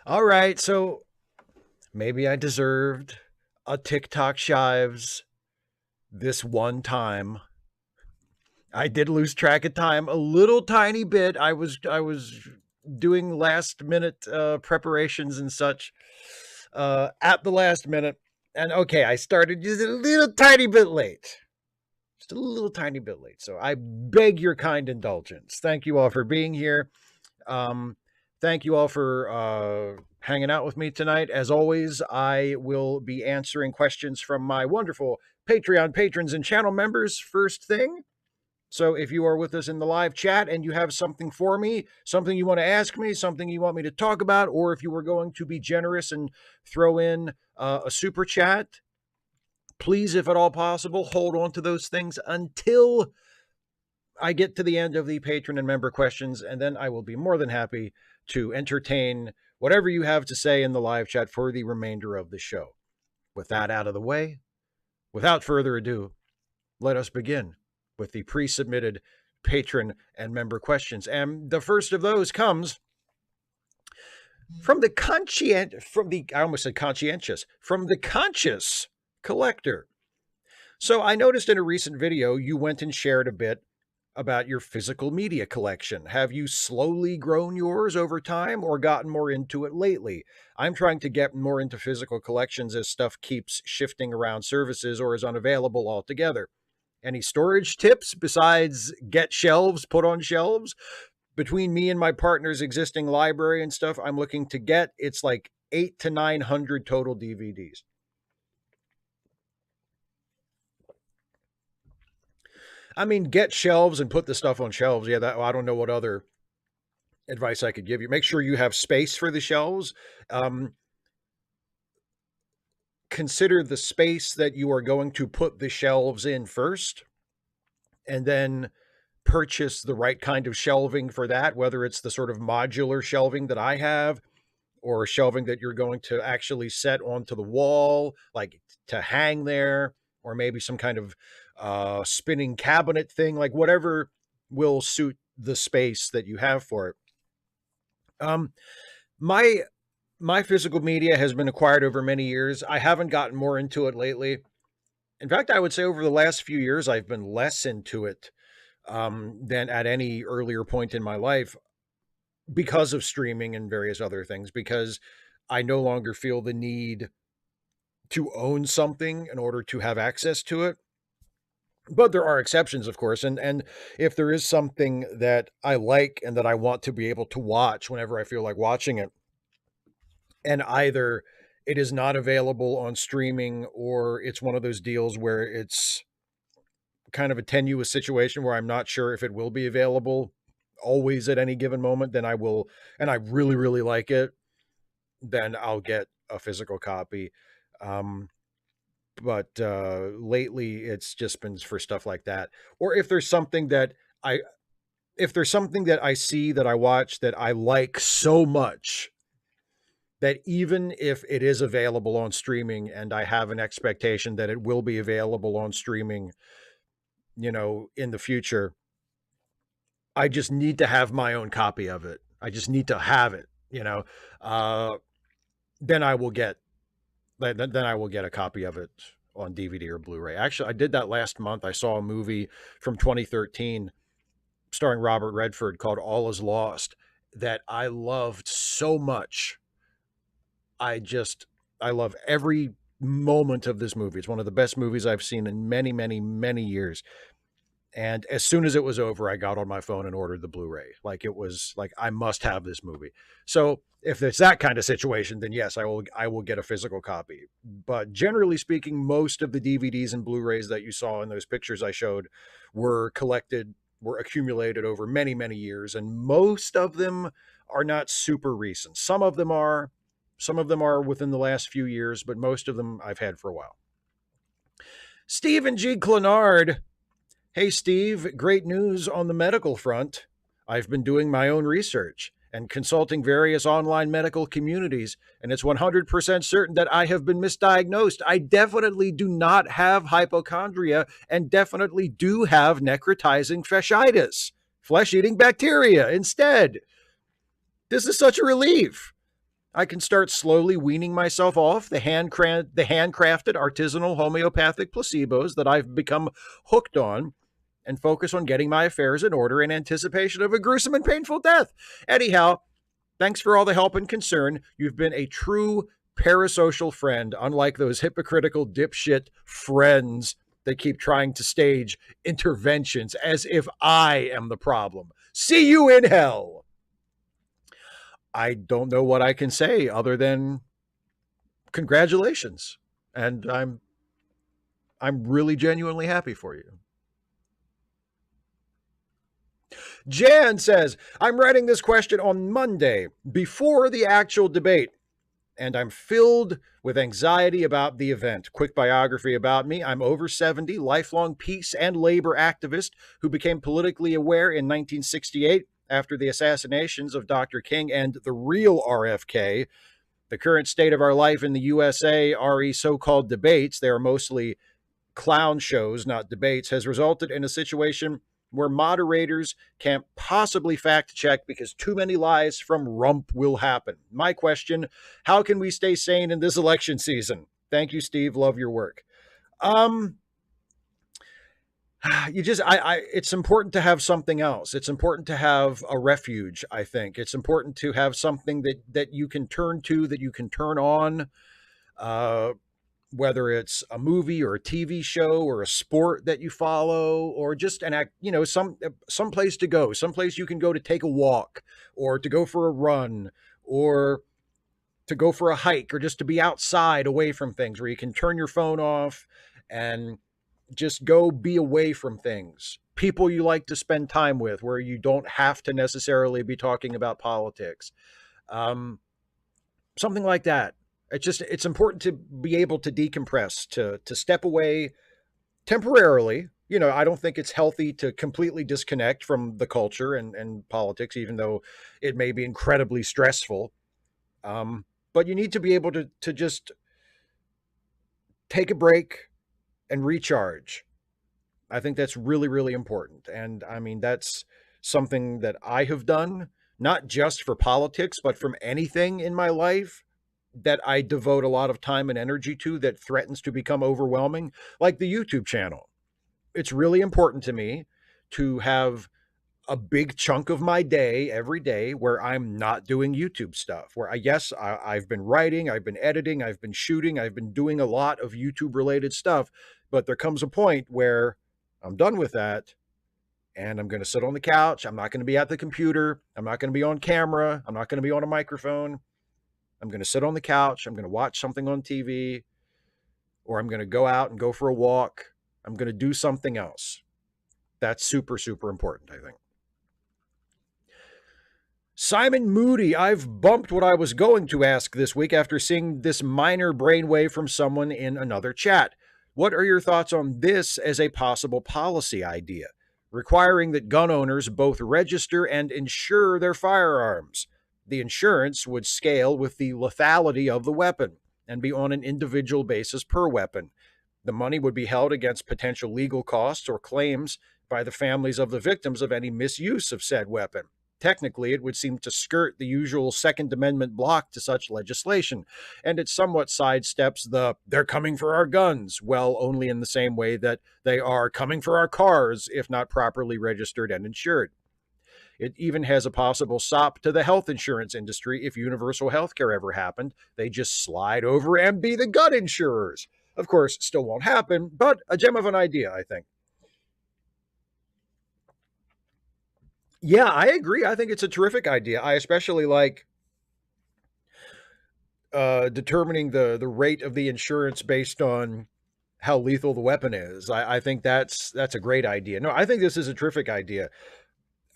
All right, so maybe I deserved a TikTok Shives this one time. I did lose track of time a little tiny bit. I was doing last minute preparations and such at the last minute. And okay, I started just a little tiny bit late. Just a little tiny bit late. So I beg your kind indulgence. Thank you all for being here. Um, Thank you all for hanging out with me tonight. As always, I will be answering questions from my wonderful Patreon patrons and channel members first thing. So if you are with us in the live chat and you have something for me, something you want to ask me, something you want me to talk about, or if you were going to be generous and throw in a super chat, please, if at all possible, hold on to those things until I get to the end of the patron and member questions, and then I will be more than happy to entertain whatever you have to say in the live chat for the remainder of the show. With that out of the way, without further ado, let us begin with the pre-submitted patron and member questions. And the first of those comes from the conscious collector. So I noticed in a recent video you went and shared a bit about your physical media collection. Have you slowly grown yours over time or gotten more into it lately? I'm trying to get more into physical collections as stuff keeps shifting around services or is unavailable altogether. Any storage tips besides get shelves put on shelves? Between me and my partner's existing library and stuff I'm looking to get, it's like 800 to 900 total DVDs. I mean, get shelves and put the stuff on shelves. Yeah, I don't know what other advice I could give you. Make sure you have space for the shelves. Consider the space that you are going to put the shelves in first, and then purchase the right kind of shelving for that, whether it's the sort of modular shelving that I have or shelving that you're going to actually set onto the wall, like to hang there, or maybe some kind of spinning cabinet thing, like whatever will suit the space that you have for it. My my physical media has been acquired over many years. I haven't gotten more into it lately. In fact, I would say over the last few years, I've been less into it than at any earlier point in my life because of streaming and various other things, because I no longer feel the need to own something in order to have access to it. But there are exceptions, of course. And if there is something that I like and that I want to be able to watch whenever I feel like watching it, and either it is not available on streaming or it's one of those deals where it's kind of a tenuous situation where I'm not sure if it will be available always at any given moment, then I will, and I really, really like it, then I'll get a physical copy. But lately it's just been for stuff like that. Or I, if there's something that I see that I watch that I like so much that even if it is available on streaming and I have an expectation that it will be available on streaming, in the future, I just need to have my own copy of it. I just need to have it, uh, then I will get, then I will get a copy of it on DVD or Blu-ray. Actually, I did that last month. I saw a movie from 2013 starring Robert Redford called All Is Lost that I loved so much. I love every moment of this movie. It's one of the best movies I've seen in many, many, many years. And as soon as it was over, I got on my phone and ordered the Blu-ray. Like it was like I must have this movie. So if it's that kind of situation, then yes, I will get a physical copy. But generally speaking, most of the DVDs and Blu-rays that you saw in those pictures I showed were accumulated over many, many years, and most of them are not super recent. Some of them are within the last few years, but most of them I've had for a while. Stephen G. Clenard. Hey, Steve, great news on the medical front. I've been doing my own research and consulting various online medical communities, and it's 100% certain that I have been misdiagnosed. I definitely do not have hypochondria and definitely do have necrotizing fasciitis, flesh-eating bacteria instead. This is such a relief. I can start slowly weaning myself off the handcrafted artisanal homeopathic placebos that I've become hooked on and focus on getting my affairs in order in anticipation of a gruesome and painful death. Anyhow, thanks for all the help and concern. You've been a true parasocial friend, unlike those hypocritical dipshit friends that keep trying to stage interventions as if I am the problem. See you in hell. I don't know what I can say other than congratulations. And I'm really genuinely happy for you. Jan says, I'm writing this question on Monday before the actual debate, and I'm filled with anxiety about the event. Quick biography about me. I'm over 70, lifelong peace and labor activist who became politically aware in 1968 after the assassinations of Dr. King and the real RFK. The current state of our life in the USA, RE so-called debates, they are mostly clown shows, not debates, has resulted in a situation where moderators can't possibly fact check because too many lies from Rump will happen. My question, how can we stay sane in this election season? Thank you, Steve. Love your work. It's important to have something else. It's important to have a refuge, I think. It's important to have something that you can turn to, that you can turn on, whether it's a movie or a TV show or a sport that you follow, or just some place to go, someplace you can go to take a walk or to go for a run or to go for a hike or just to be outside away from things where you can turn your phone off and just go be away from things. People you like to spend time with where you don't have to necessarily be talking about politics. Something like that. It's important to be able to decompress, to step away temporarily. I don't think it's healthy to completely disconnect from the culture and politics, even though it may be incredibly stressful. But you need to be able to just take a break and recharge. I think that's really, really important. And I mean, that's something that I have done, not just for politics, but from anything in my life that I devote a lot of time and energy to that threatens to become overwhelming, like the YouTube channel. It's really important to me to have a big chunk of my day every day where I'm not doing YouTube stuff, where I've been writing, I've been editing, I've been shooting, I've been doing a lot of YouTube related stuff, but there comes a point where I'm done with that and I'm going to sit on the couch. I'm not going to be at the computer. I'm not going to be on camera. I'm not going to be on a microphone. I'm going to sit on the couch. I'm going to watch something on TV, or I'm going to go out and go for a walk. I'm going to do something else. That's super, super important, I think. Simon Moody, I've bumped what I was going to ask this week after seeing this minor brainwave from someone in another chat. What are your thoughts on this as a possible policy idea? Requiring that gun owners both register and insure their firearms. The insurance would scale with the lethality of the weapon and be on an individual basis per weapon. The money would be held against potential legal costs or claims by the families of the victims of any misuse of said weapon. Technically, it would seem to skirt the usual Second Amendment block to such legislation, and it somewhat sidesteps the "they're coming for our guns," well, only in the same way that they are coming for our cars if not properly registered and insured. It even has a possible sop to the health insurance industry if universal health care ever happened. They just slide over and be the gun insurers. Of course, still won't happen, but a gem of an idea, I think. Yeah, I agree. I think it's a terrific idea. I especially like determining the rate of the insurance based on how lethal the weapon is. I think that's a great idea. No, I think this is a terrific idea.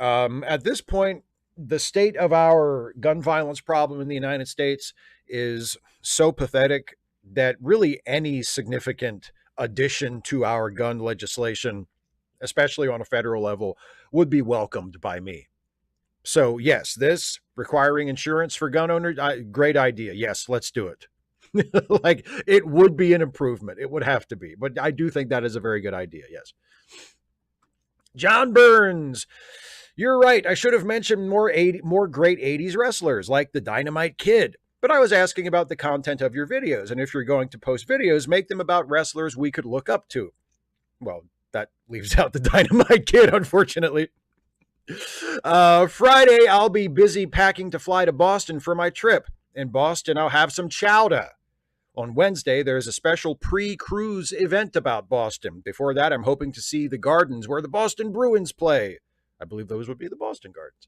At this point, the state of our gun violence problem in the United States is so pathetic that really any significant addition to our gun legislation, especially on a federal level, would be welcomed by me. So yes, this requiring insurance for gun owners, great idea. Yes, let's do it. Like, it would be an improvement. It would have to be, but I do think that is a very good idea. Yes. John Burns, you're right. I should have mentioned more great 80s wrestlers like the Dynamite Kid. But I was asking about the content of your videos, and if you're going to post videos, make them about wrestlers we could look up to. Well, that leaves out the Dynamite Kid, unfortunately. Friday, I'll be busy packing to fly to Boston for my trip. In Boston, I'll have some chowder. On Wednesday, there's a special pre-cruise event about Boston. Before that, I'm hoping to see the Gardens where the Boston Bruins play. I believe those would be the Boston Gardens.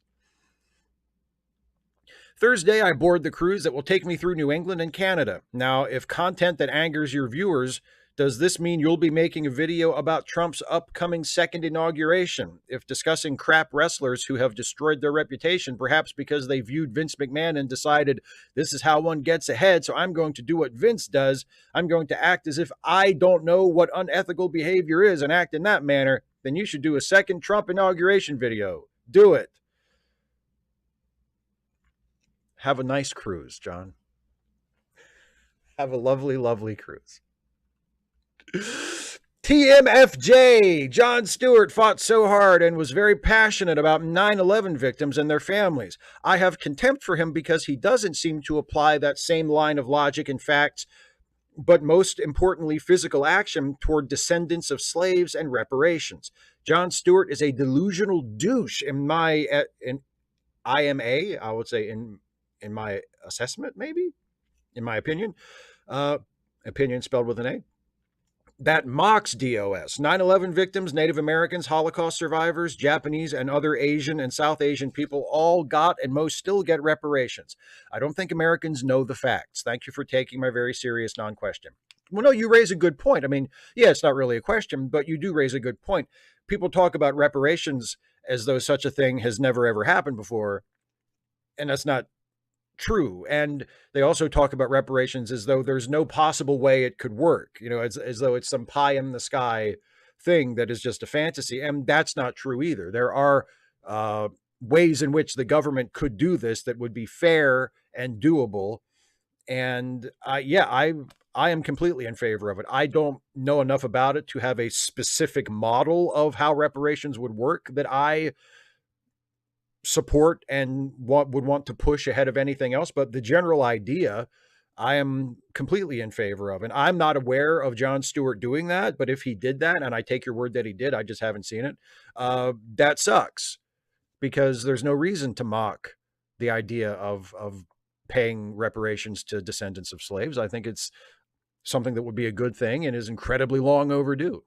Thursday, I board the cruise that will take me through New England and Canada. Now, if content that angers your viewers, does this mean you'll be making a video about Trump's upcoming second inauguration? If discussing crap wrestlers who have destroyed their reputation, perhaps because they viewed Vince McMahon and decided this is how one gets ahead, so I'm going to do what Vince does. I'm going to act as if I don't know what unethical behavior is and act in that manner, then you should do a second Trump inauguration video. Do it. Have a nice cruise, John. Have a lovely, lovely cruise. TMFJ. Jon Stewart fought so hard and was very passionate about 9/11 victims and their families. I have contempt for him because he doesn't seem to apply that same line of logic and facts, but most importantly, physical action toward descendants of slaves and reparations. Jon Stewart is a delusional douche in my IMA, I would say in my assessment, maybe, in my opinion. Opinion spelled with an A. That mocks DOS. 9/11 victims, Native Americans, Holocaust survivors, Japanese and other Asian and South Asian people all got and most still get reparations. I don't think Americans know the facts. Thank you for taking my very serious non-question. Well, no, you raise a good point. I mean, yeah, it's not really a question, but you do raise a good point. People talk about reparations as though such a thing has never, ever happened before, and that's not true. And they also talk about reparations as though there's no possible way it could work, as though it's some pie in the sky thing that is just a fantasy. And that's not true either. There are ways in which the government could do this that would be fair and doable. And I am completely in favor of it. I don't know enough about it to have a specific model of how reparations would work that I support and would want to push ahead of anything else. But the general idea, I am completely in favor of. And I'm not aware of Jon Stewart doing that. But if he did that, and I take your word that he did, I just haven't seen it, that sucks, because there's no reason to mock the idea of paying reparations to descendants of slaves. I think it's something that would be a good thing and is incredibly long overdue.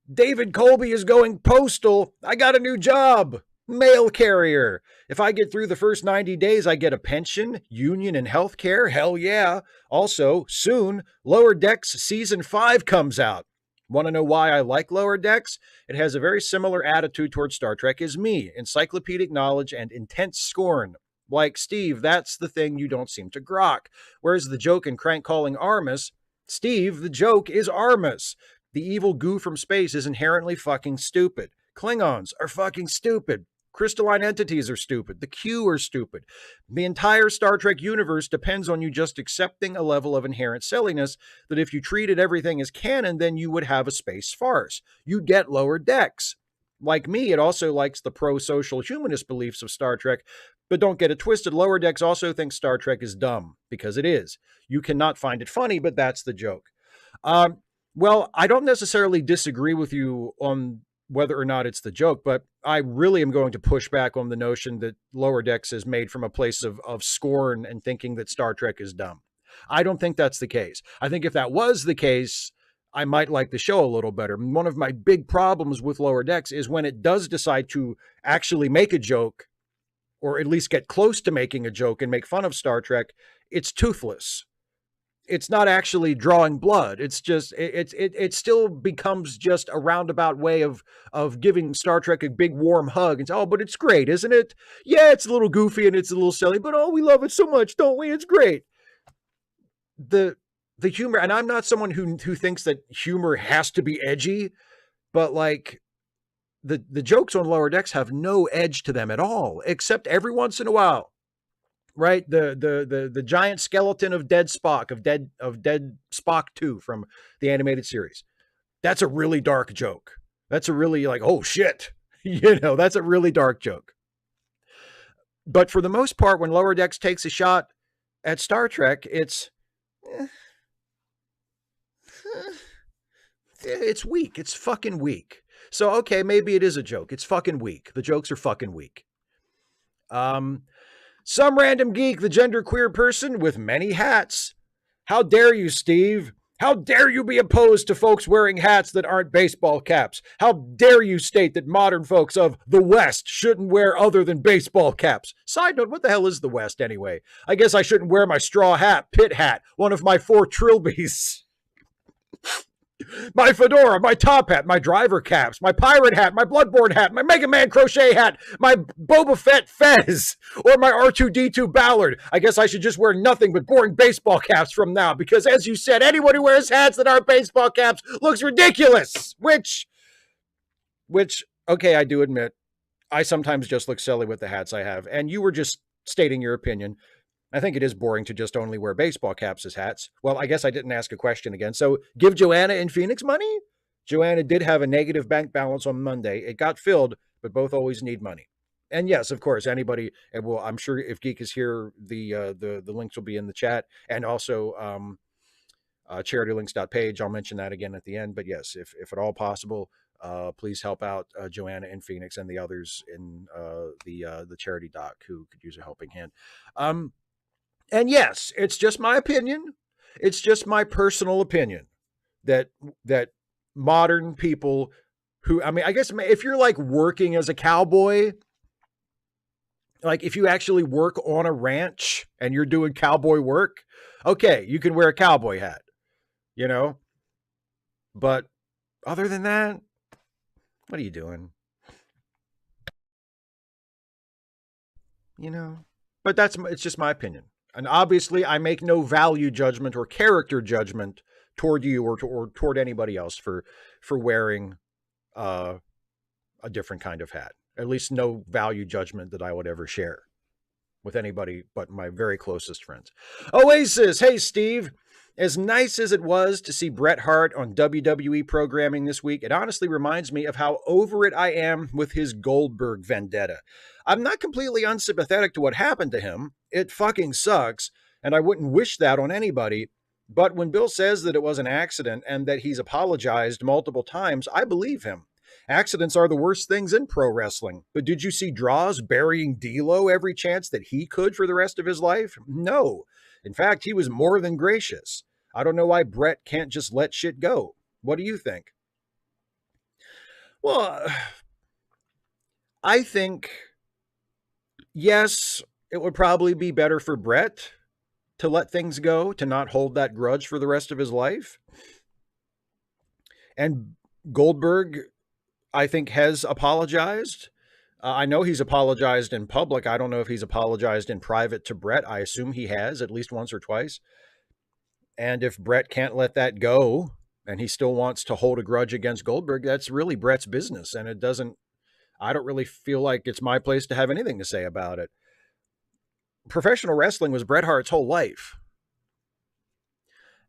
David Colby is going postal. I got a new job. Mail carrier. If I get through the first 90 days, I get a pension, union, and health care. Hell yeah. Also, soon, Lower Decks Season 5 comes out. Want to know why I like Lower Decks? It has a very similar attitude towards Star Trek as me. Encyclopedic knowledge and intense scorn. Like, Steve, that's the thing you don't seem to grok. Whereas the joke in Crank calling Armus, Steve, the joke is Armus. The evil goo from space is inherently fucking stupid. Klingons are fucking stupid. Crystalline entities are stupid. The Q are stupid. The entire Star Trek universe depends on you just accepting a level of inherent silliness that if you treated everything as canon, then you would have a space farce. You get Lower Decks. Like me, it also likes the pro-social humanist beliefs of Star Trek, but don't get it twisted. Lower Decks also thinks Star Trek is dumb, because it is. You cannot find it funny, but that's the joke. Well, I don't necessarily disagree with you on whether or not it's the joke, but I really am going to push back on the notion that Lower Decks is made from a place of scorn and thinking that Star Trek is dumb. I don't think that's the case. I think if that was the case, I might like the show a little better. One of my big problems with Lower Decks is when it does decide to actually make a joke, or at least get close to making a joke and make fun of Star Trek, it's toothless. It's not actually drawing blood. It's just, it still becomes just a roundabout way of giving Star Trek a big warm hug and say, oh, but it's great, isn't it? Yeah, it's a little goofy and it's a little silly, but oh, we love it so much, don't we? It's great. The humor, and I'm not someone who thinks that humor has to be edgy, but like the jokes on Lower Decks have no edge to them at all, except every once in a while. Right, the giant skeleton of dead Spock, of dead Spock 2 from the animated series. That's a really dark joke. That's a really like, oh shit, that's a really dark joke. But for the most part, when Lower Decks takes a shot at Star Trek, it's weak. It's fucking weak. So, okay, maybe it is a joke. It's fucking weak. The jokes are fucking weak. Some random geek, the genderqueer person with many hats. How dare you, Steve? How dare you be opposed to folks wearing hats that aren't baseball caps? How dare you state that modern folks of the West shouldn't wear other than baseball caps? Side note, what the hell is the West anyway? I guess I shouldn't wear my straw hat, pit hat, one of my 4 trilbies. My fedora, my top hat, my driver caps, my pirate hat, my Bloodborne hat, my Mega Man crochet hat, my Boba Fett fez, or my R2-D2 Ballard. I guess I should just wear nothing but boring baseball caps from now, because as you said, anyone who wears hats that aren't baseball caps looks ridiculous. Which, okay, I do admit, I sometimes just look silly with the hats I have, and you were just stating your opinion. I think it is boring to just only wear baseball caps as hats. Well, I guess I didn't ask a question again. So give Joanna in Phoenix money? Joanna did have a negative bank balance on Monday. It got filled, but both always need money. And yes, of course, anybody, and well, I'm sure if Geek is here, the links will be in the chat. And also charitylinks.page. I'll mention that again at the end. But yes, if at all possible, please help out Joanna in Phoenix and the others in the charity doc who could use a helping hand. And yes, it's just my opinion. It's just my personal opinion that modern people who, I mean, I guess if you're like working as a cowboy, like if you actually work on a ranch and you're doing cowboy work, okay, you can wear a cowboy hat, you know? But other than that, what are you doing? You know? But it's just my opinion. And obviously, I make no value judgment or character judgment toward you or toward anybody else for wearing a different kind of hat. At least no value judgment that I would ever share with anybody but my very closest friends. Oasis, hey, Steve. As nice as it was to see Bret Hart on WWE programming this week, it honestly reminds me of how over it I am with his Goldberg vendetta. I'm not completely unsympathetic to what happened to him. It fucking sucks, and I wouldn't wish that on anybody. But when Bill says that it was an accident and that he's apologized multiple times, I believe him. Accidents are the worst things in pro wrestling. But did you see Draws burying D'Lo every chance that he could for the rest of his life? No. In fact, he was more than gracious. I don't know why Bret can't just let shit go. What do you think? Well, I think, yes, it would probably be better for Bret to let things go, to not hold that grudge for the rest of his life. And Goldberg, I think, has apologized. I know he's apologized in public. I don't know if he's apologized in private to Bret. I assume he has at least once or twice. And if Bret can't let that go and he still wants to hold a grudge against Goldberg, that's really Bret's business. And I don't really feel like it's my place to have anything to say about it. Professional wrestling was Bret Hart's whole life.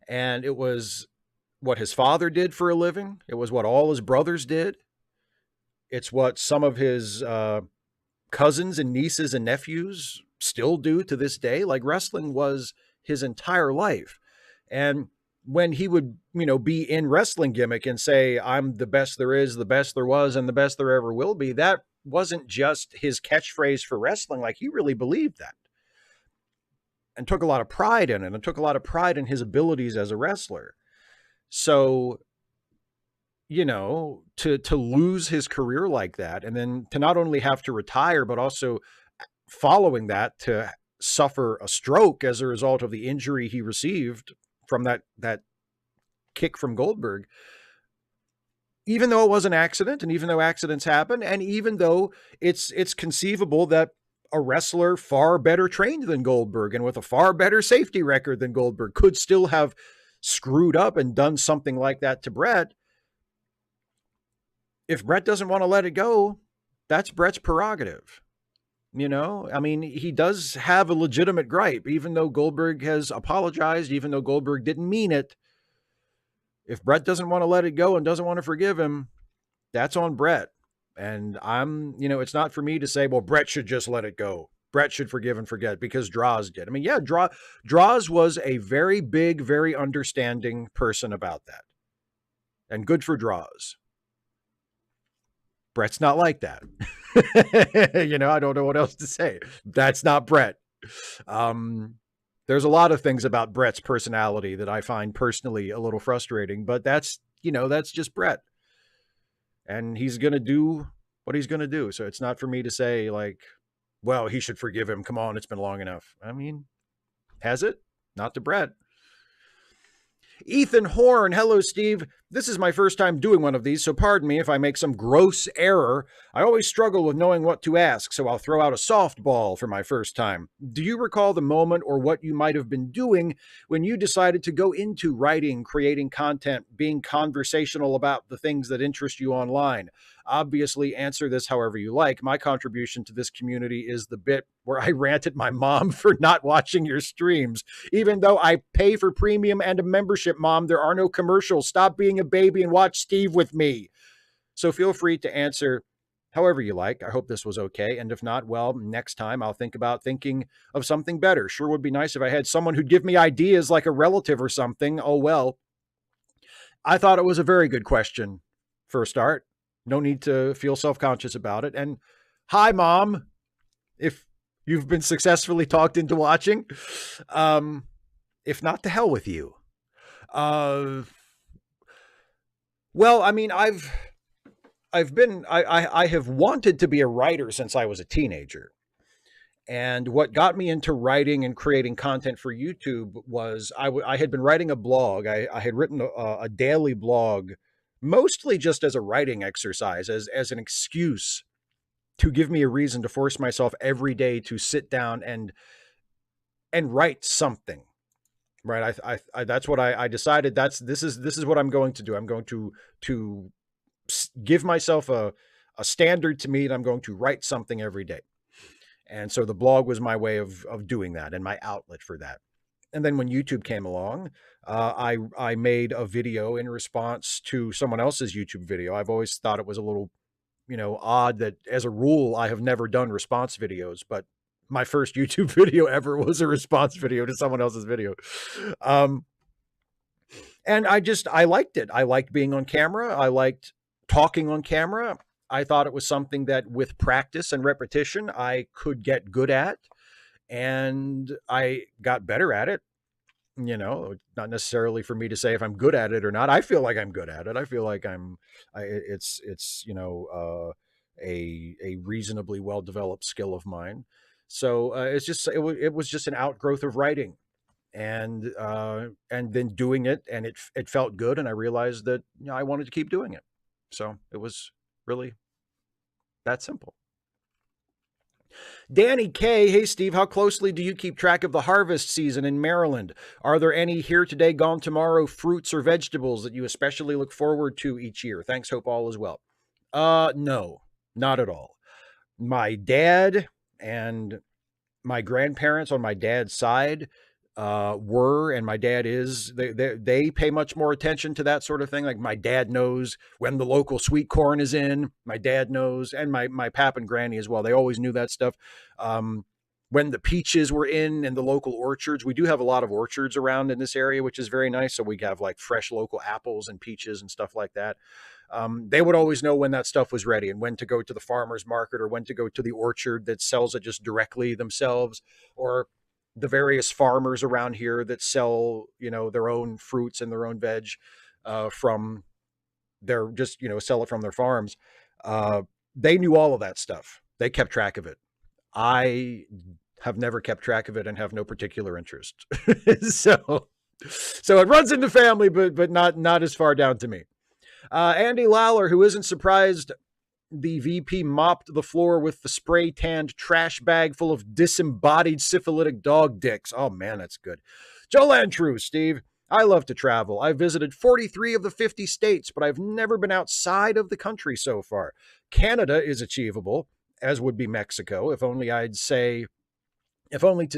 And it was what his father did for a living. It was what all his brothers did. It's what some of his cousins and nieces and nephews still do to this day. Like, wrestling was his entire life. And when he would, be in wrestling gimmick and say, I'm the best there is, the best there was, and the best there ever will be, that wasn't just his catchphrase for wrestling. Like, he really believed that and took a lot of pride in it, and took a lot of pride in his abilities as a wrestler. So, to lose his career like that, and then to not only have to retire, but also following that to suffer a stroke as a result of the injury he received from that kick from Goldberg, even though it was an accident, and even though accidents happen, and even though it's conceivable that a wrestler far better trained than Goldberg and with a far better safety record than Goldberg could still have screwed up and done something like that to Bret. If Bret doesn't want to let it go, that's Bret's prerogative. I mean, he does have a legitimate gripe, even though Goldberg has apologized, even though Goldberg didn't mean it. If Bret doesn't want to let it go and doesn't want to forgive him, that's on Bret. And it's not for me to say, well, Bret should just let it go. Bret should forgive and forget because Draws did. I mean, yeah, Draws was a very big, very understanding person about that. And good for Draws. Bret's not like that. I don't know what else to say. That's not Bret. There's a lot of things about Bret's personality that I find personally a little frustrating, but that's just Bret. And he's going to do what he's going to do. So it's not for me to say like, well, he should forgive him. Come on, it's been long enough. I mean, has it? Not to Bret. Ethan Horn. Hello, Steve. This is my first time doing one of these, so pardon me if I make some gross error. I always struggle with knowing what to ask, so I'll throw out a softball for my first time. Do you recall the moment or what you might have been doing when you decided to go into writing, creating content, being conversational about the things that interest you online? Obviously, answer this however you like. My contribution to this community is the bit where I rant at my mom for not watching your streams. Even though I pay for premium and a membership, Mom, there are no commercials. Stop being a baby and watch Steve with me. So feel free to answer however you like. I hope this was okay. And if not, well, next time I'll think about thinking of something better. Sure would be nice if I had someone who'd give me ideas like a relative or something. Oh, well. I thought it was a very good question for a start. No need to feel self-conscious about it. And hi, Mom, if you've been successfully talked into watching. If not, to hell with you. Well, I mean, I have wanted to be a writer since I was a teenager. And what got me into writing and creating content for YouTube was I had been writing a blog. I had written a daily blog, mostly just as a writing exercise, as an excuse to give me a reason to force myself every day to sit down and write something. Right. I that's what I decided. This is what I'm going to do. I'm going to give myself a standard to meet. I'm going to write something every day. And so the blog was my way of doing that and my outlet for that. And then when YouTube came along, I made a video in response to someone else's YouTube video. I've always thought it was a little, odd that as a rule, I have never done response videos, but my first YouTube video ever was a response video to someone else's video. And I liked it. I liked being on camera. I liked talking on camera. I thought it was something that with practice and repetition, I could get good at. And I got better at it. Not necessarily for me to say if I'm good at it or not. I feel like I'm good at it. I feel like it's a reasonably well-developed skill of mine. So it was just an outgrowth of writing, and then doing it, and it felt good, and I realized that I wanted to keep doing it. So it was really that simple. Danny K. Hey, Steve, how closely do you keep track of the harvest season in Maryland? Are there any here today, gone tomorrow fruits or vegetables that you especially look forward to each year? Thanks. Hope all is well. No, not at all. My dad and my grandparents on my dad's side were, and my dad is, they pay much more attention to that sort of thing. Like my dad knows when the local sweet corn is in. My dad knows, and my pap and granny as well. They always knew that stuff. When the peaches were in the local orchards. We do have a lot of orchards around in this area, which is very nice. So we have like fresh local apples and peaches and stuff like that. They would always know when that stuff was ready and when to go to the farmer's market or when to go to the orchard that sells it just directly themselves, or the various farmers around here that sell, their own fruits and their own veg from their sell it from their farms. They knew all of that stuff. They kept track of it. I have never kept track of it and have no particular interest. So it runs in the family, but not as far down to me. Andy Lawler, who isn't surprised the VP mopped the floor with the spray tanned trash bag full of disembodied syphilitic dog dicks. Oh man, that's good. Joe Landrew, Steve, I love to travel. I've visited 43 of the 50 states, but I've never been outside of the country so far. Canada is achievable, as would be Mexico, if only to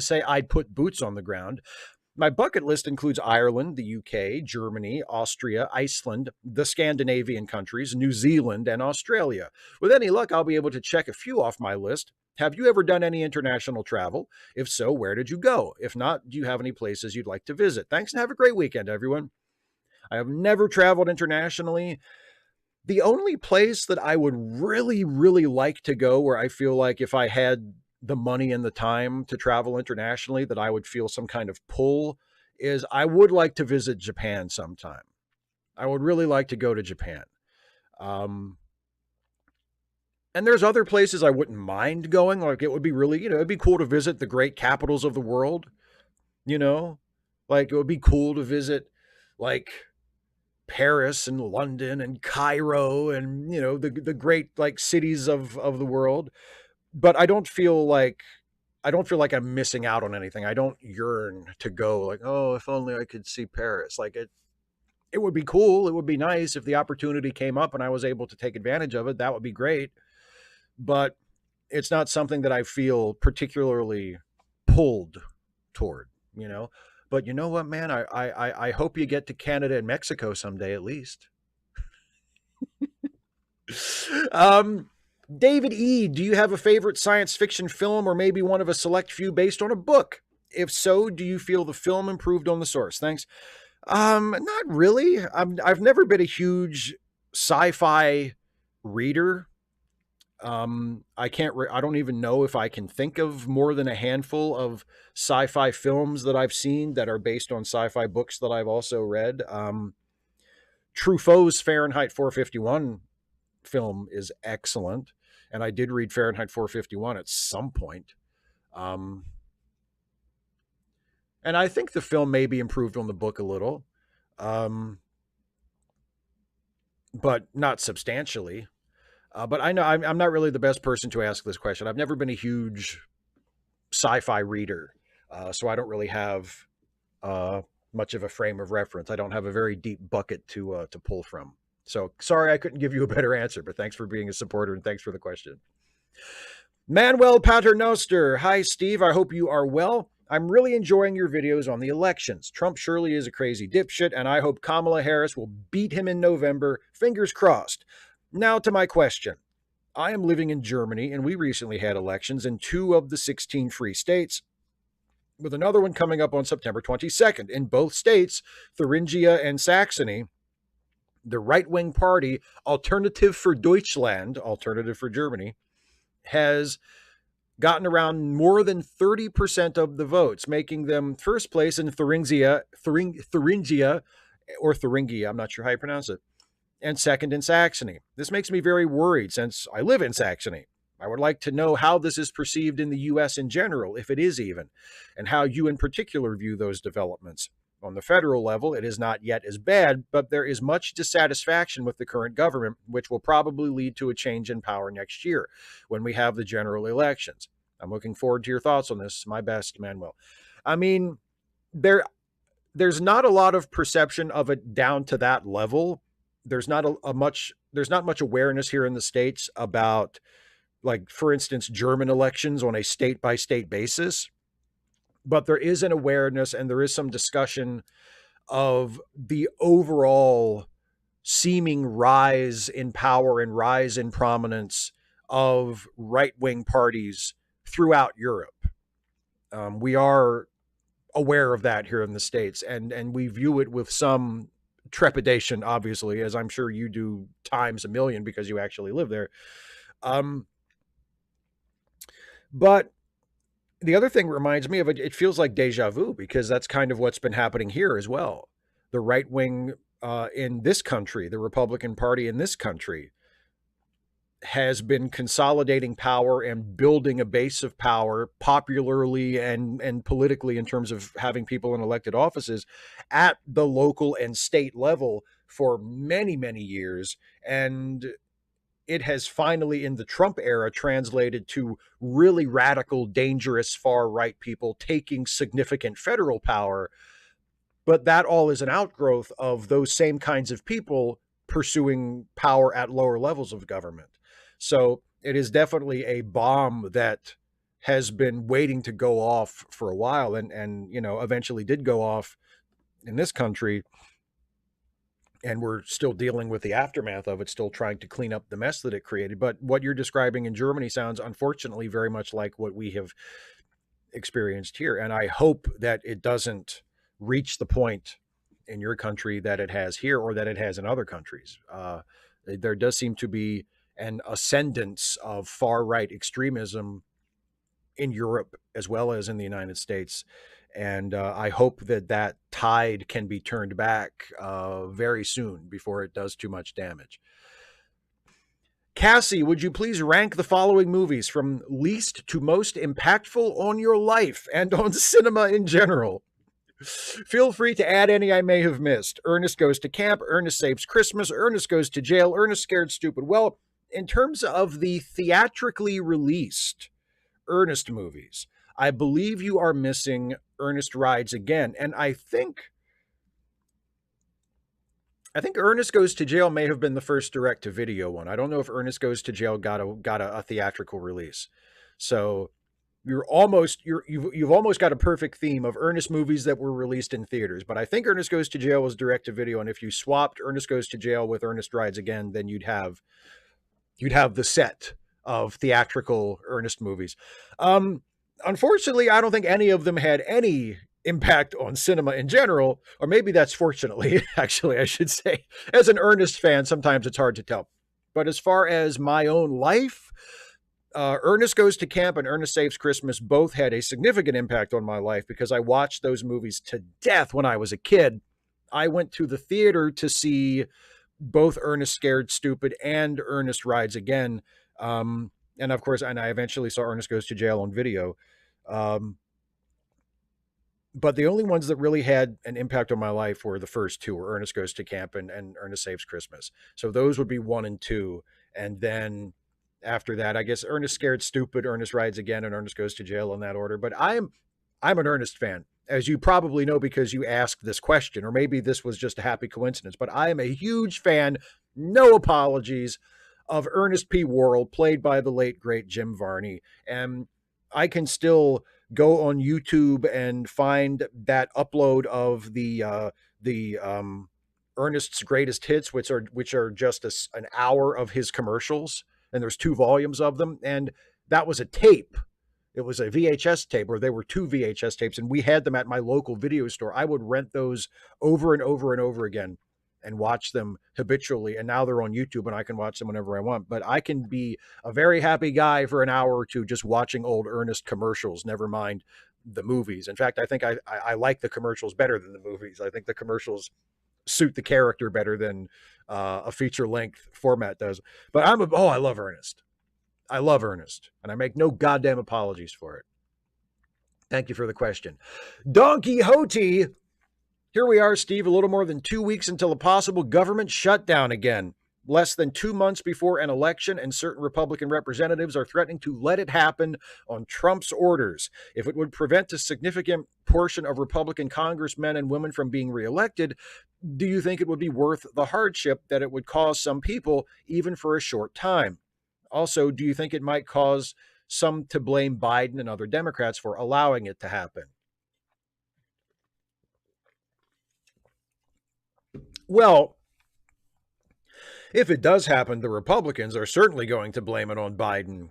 say I'd put boots on the ground. My bucket list includes Ireland, the UK, Germany, Austria, Iceland, the Scandinavian countries, New Zealand, and Australia. With any luck, I'll be able to check a few off my list. Have you ever done any international travel? If so, where did you go? If not, do you have any places you'd like to visit? Thanks and have a great weekend, everyone. I have never traveled internationally. The only place that I would really, really like to go, where I feel like if I had the money and the time to travel internationally, that I would feel some kind of pull, is I would like to visit Japan sometime. I would really like to go to Japan. Um, and there's other places I wouldn't mind going. Like it would be really, it'd be cool to visit the great capitals of the world. You know, like it would be cool to visit, like Paris and London and Cairo and the great like cities of the world. But I don't feel like I'm missing out on anything. I don't yearn to go like, oh, if only I could see Paris. Like it would be cool. It would be nice if the opportunity came up and I was able to take advantage of it. That would be great. But it's not something that I feel particularly pulled toward, you know. But you know what, man? I hope you get to Canada and Mexico someday at least. David E., do you have a favorite science fiction film or maybe one of a select few based on a book? If so, do you feel the film improved on the source? Thanks. Not really. I've never been a huge sci-fi reader. I don't even know if I can think of more than a handful of sci-fi films that I've seen that are based on sci-fi books that I've also read. Truffaut's Fahrenheit 451 film is excellent. And I did read Fahrenheit 451 at some point. And I think the film maybe improved on the book a little, but not substantially. But I know I'm not really the best person to ask this question. I've never been a huge sci-fi reader, so I don't really have much of a frame of reference. I don't have a very deep bucket to pull from. So sorry I couldn't give you a better answer, but thanks for being a supporter and thanks for the question. Manuel Paternoster. Hi, Steve. I hope you are well. I'm really enjoying your videos on the elections. Trump surely is a crazy dipshit, and I hope Kamala Harris will beat him in November. Fingers crossed. Now to my question. I am living in Germany, and we recently had elections in 2 of the 16 free states, with another one coming up on September 22nd. In both states, Thuringia and Saxony, the right-wing party Alternative for Deutschland, Alternative for Germany, has gotten around more than 30% of the votes, making them first place in Thuringia, or Thuringia, I'm not sure how you pronounce it, and second in Saxony. This makes me very worried since I live in Saxony. I would like to know how this is perceived in the U.S. in general, if it is even, and how you in particular view those developments. On the federal level, it is not yet as bad, but there is much dissatisfaction with the current government, which will probably lead to a change in power next year when we have the general elections. I'm looking forward to your thoughts on this. My best, Manuel. I mean, there's not a lot of perception of it down to that level. There's not much awareness here in the States about, like, for instance, German elections on a state-by-state basis. But there is an awareness and there is some discussion of the overall seeming rise in power and rise in prominence of right-wing parties throughout Europe. We are aware of that here in the States, and we view it with some trepidation, obviously, as I'm sure you do times a million because you actually live there. But the other thing reminds me of it feels like deja vu, because that's kind of what's been happening here as well. The right wing in this country, the Republican Party in this country, has been consolidating power and building a base of power popularly and politically in terms of having people in elected offices at the local and state level for many, many years. And it has finally, in the Trump era, translated to really radical, dangerous, far-right people taking significant federal power. But that all is an outgrowth of those same kinds of people pursuing power at lower levels of government. So it is definitely a bomb that has been waiting to go off for a while, and you know, eventually did go off in this country, and we're still dealing with the aftermath of it, still trying to clean up the mess that it created. But what you're describing in Germany sounds unfortunately very much like what we have experienced here, and I hope that it doesn't reach the point in your country that it has here, or that it has in other countries. There does seem to be an ascendance of far right extremism in Europe as well as in the United States. And I hope that that tide can be turned back very soon before it does too much damage. Cassie, would you please rank the following movies from least to most impactful on your life and on cinema in general? Feel free to add any I may have missed. Ernest Goes to Camp, Ernest Saves Christmas, Ernest Goes to Jail, Ernest Scared Stupid. Well, in terms of the theatrically released Ernest movies, I believe you are missing Ernest Rides Again. And I think Ernest Goes to Jail may have been the first direct-to-video one. I don't know if Ernest Goes to Jail got a theatrical release. So you've almost got a perfect theme of Ernest movies that were released in theaters. But I think Ernest Goes to Jail was direct-to-video, and if you swapped Ernest Goes to Jail with Ernest Rides Again, then you'd have the set of theatrical Ernest movies. Unfortunately, I don't think any of them had any impact on cinema in general, or maybe that's fortunately, actually, I should say. As an Ernest fan, sometimes it's hard to tell. But as far as my own life, Ernest Goes to Camp and Ernest Saves Christmas both had a significant impact on my life because I watched those movies to death when I was a kid. I went to the theater to see both Ernest Scared Stupid and Ernest Rides Again. And of course, and I eventually saw Ernest Goes to Jail on video. But the only ones that really had an impact on my life were the first two, were Ernest Goes to Camp and Ernest Saves Christmas. So those would be 1 and 2. And then after that, I guess Ernest Scared Stupid, Ernest Rides Again, and Ernest Goes to Jail in that order. But I'm an Ernest fan, as you probably know because you asked this question, or maybe this was just a happy coincidence. But I am a huge fan, no apologies, of Ernest P. Worrell, played by the late, great Jim Varney. And I can still go on YouTube and find that upload of the Ernest's Greatest Hits, which are just an hour of his commercials, and there's 2 volumes of them. And that was a tape. It was a VHS tape, or there were 2 VHS tapes, and we had them at my local video store. I would rent those over and over and over again and watch them habitually. And now they're on YouTube and I can watch them whenever I want. But I can be a very happy guy for an hour or two just watching old Ernest commercials, never mind the movies. In fact, I think I like the commercials better than the movies. I think the commercials suit the character better than a feature-length format does. But I love Ernest. I love Ernest, and I make no goddamn apologies for it. Thank you for the question. Don Quixote. Here we are, Steve, a little more than 2 weeks until a possible government shutdown again. Less than 2 months before an election, and certain Republican representatives are threatening to let it happen on Trump's orders. If it would prevent a significant portion of Republican congressmen and women from being reelected, do you think it would be worth the hardship that it would cause some people, even for a short time? Also, do you think it might cause some to blame Biden and other Democrats for allowing it to happen? Well, if it does happen, the Republicans are certainly going to blame it on Biden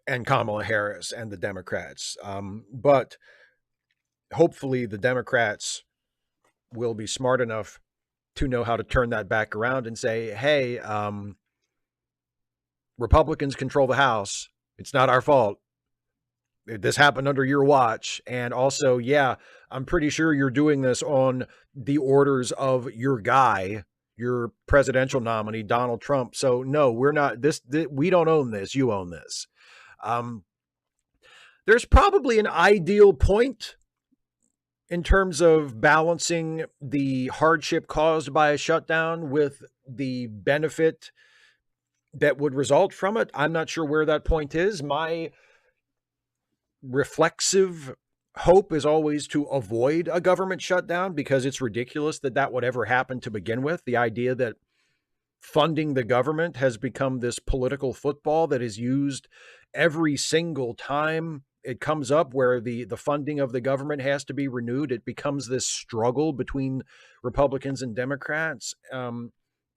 and Kamala Harris and the Democrats. But hopefully the Democrats will be smart enough to know how to turn that back around and say, hey, Republicans control the House. It's not our fault. This happened under your watch. And also, yeah, I'm pretty sure you're doing this on the orders of your guy, your presidential nominee, Donald Trump. So no, we're not we don't own this. You own this. There's probably an ideal point in terms of balancing the hardship caused by a shutdown with the benefit that would result from it. I'm not sure where that point is. My reflexive hope is always to avoid a government shutdown because it's ridiculous that would ever happen to begin with. The idea that funding the government has become this political football that is used every single time it comes up where the funding of the government has to be renewed, it becomes this struggle between Republicans and Democrats. And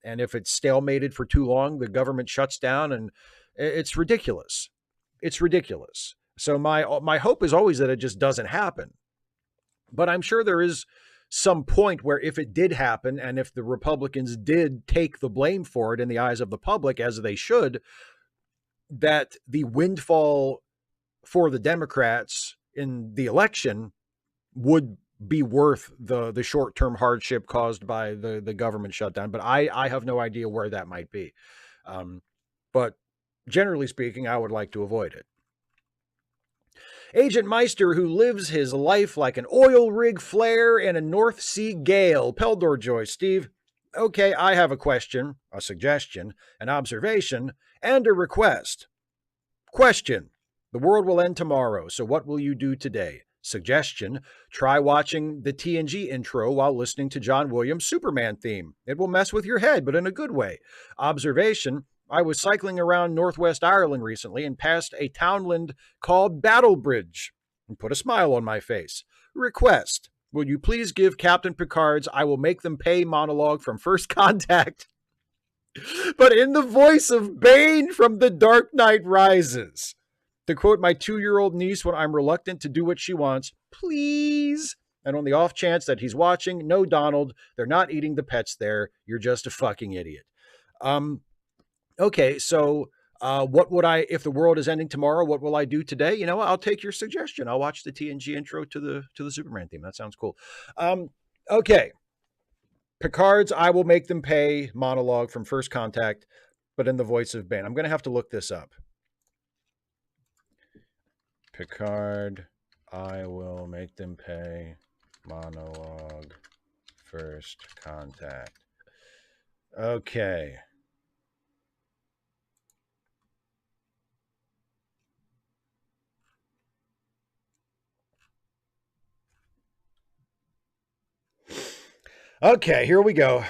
if it's stalemated for too long, the government shuts down, and it's ridiculous. It's ridiculous. So my hope is always that it just doesn't happen. But I'm sure there is some point where if it did happen, and if the Republicans did take the blame for it in the eyes of the public, as they should, that the windfall for the Democrats in the election would be worth the short-term hardship caused by the government shutdown. But I have no idea where that might be. But generally speaking, I would like to avoid it. Agent Meister, who lives his life like an oil rig flare in a North Sea gale. Peldor Joy. Steve, okay, I have a question, a suggestion, an observation, and a request. Question. The world will end tomorrow, so what will you do today? Suggestion. Try watching the TNG intro while listening to John Williams' Superman theme. It will mess with your head, but in a good way. Observation. I was cycling around Northwest Ireland recently and passed a townland called Battlebridge and put a smile on my face. Request. Will you please give Captain Picard's I Will Make Them Pay monologue from First Contact, but in the voice of Bane from The Dark Knight Rises? To quote my 2-year-old niece when I'm reluctant to do what she wants, please. And on the off chance that he's watching, no, Donald, they're not eating the pets there. You're just a fucking idiot. Okay, so what would I, if the world is ending tomorrow, what will I do today? You know, I'll take your suggestion. I'll watch the TNG intro to the Superman theme. That sounds cool. Okay. Picard's I Will Make Them Pay monologue from First Contact, but in the voice of Bane. I'm going to have to look this up. Picard, I Will Make Them Pay monologue, First Contact. Okay. Okay, here we go.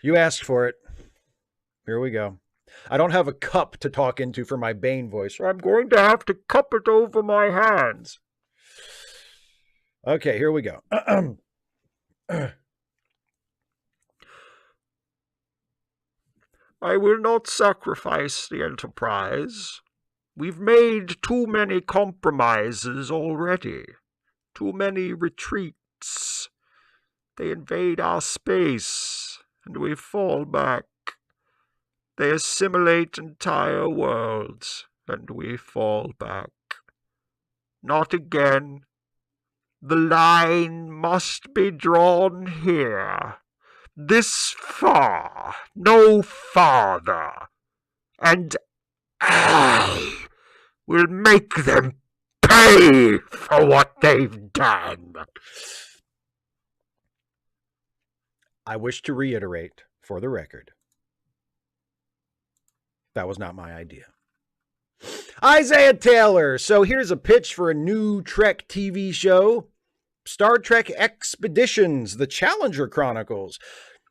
You asked for it. Here we go. I don't have a cup to talk into for my Bane voice, so I'm going to have to cup it over my hands. Okay, here we go. I will not sacrifice the Enterprise. We've made too many compromises already. Too many retreats. They invade our space, and we fall back. They assimilate entire worlds, and we fall back. Not again. The line must be drawn here. This far, no farther. And I will make them pay for what they've done. I wish to reiterate, for the record, that was not my idea. Isaiah Taylor. So here's a pitch for a new Trek TV show. Star Trek Expeditions, The Challenger Chronicles.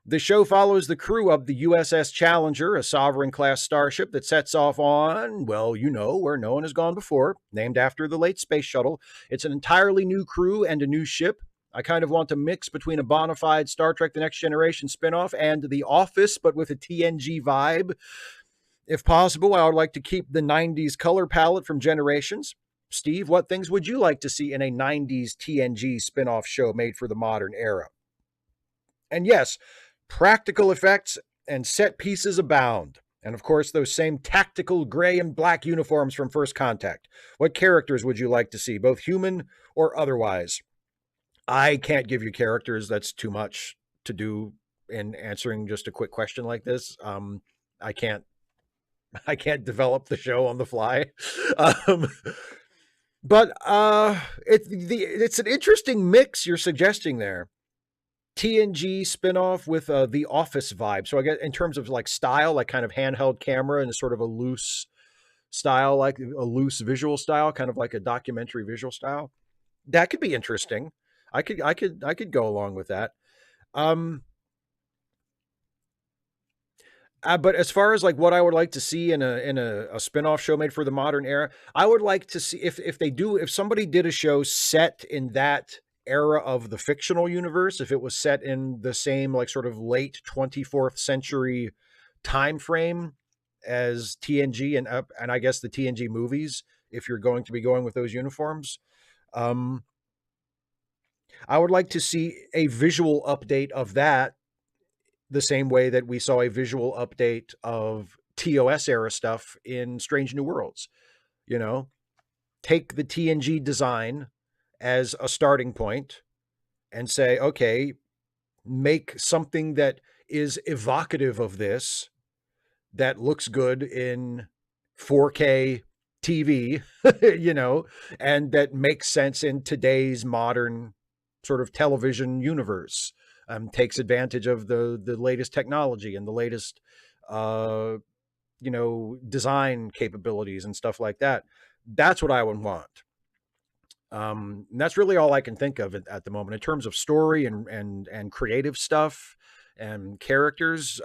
The show follows the crew of the USS Challenger, a Sovereign-class starship that sets off on, well, you know, where no one has gone before, named after the late space shuttle. It's an entirely new crew and a new ship. I kind of want to mix between a bona fide Star Trek The Next Generation spinoff and The Office, but with a TNG vibe. If possible, I would like to keep the 90s color palette from Generations. Steve, what things would you like to see in a 90s TNG spinoff show made for the modern era? And yes, practical effects and set pieces abound. And of course, those same tactical gray and black uniforms from First Contact. What characters would you like to see, both human or otherwise? I can't give you characters. That's too much to do in answering just a quick question like this. I can't develop the show on the fly. But it's an interesting mix you're suggesting there. TNG spinoff with the Office vibe. So I guess in terms of like style, like kind of handheld camera and sort of a loose style, like a loose visual style, kind of like a documentary visual style. That could be interesting. I could go along with that. But as far as like what I would like to see in a spin-off show made for the modern era, I would like to see if somebody did a show set in that era of the fictional universe, if it was set in the same like sort of late 24th century time frame as TNG and I guess the TNG movies, if you're going to be going with those uniforms. Um, I would like to see a visual update of that the same way that we saw a visual update of TOS era stuff in Strange New Worlds. You know, take the TNG design as a starting point and say, okay, make something that is evocative of this, that looks good in 4K TV, you know, and that makes sense in today's modern sort of television universe. Takes advantage of the latest technology and the latest, uh, you know, design capabilities and stuff like that. That's what I would want. And that's really all I can think of at the moment in terms of story and creative stuff and characters.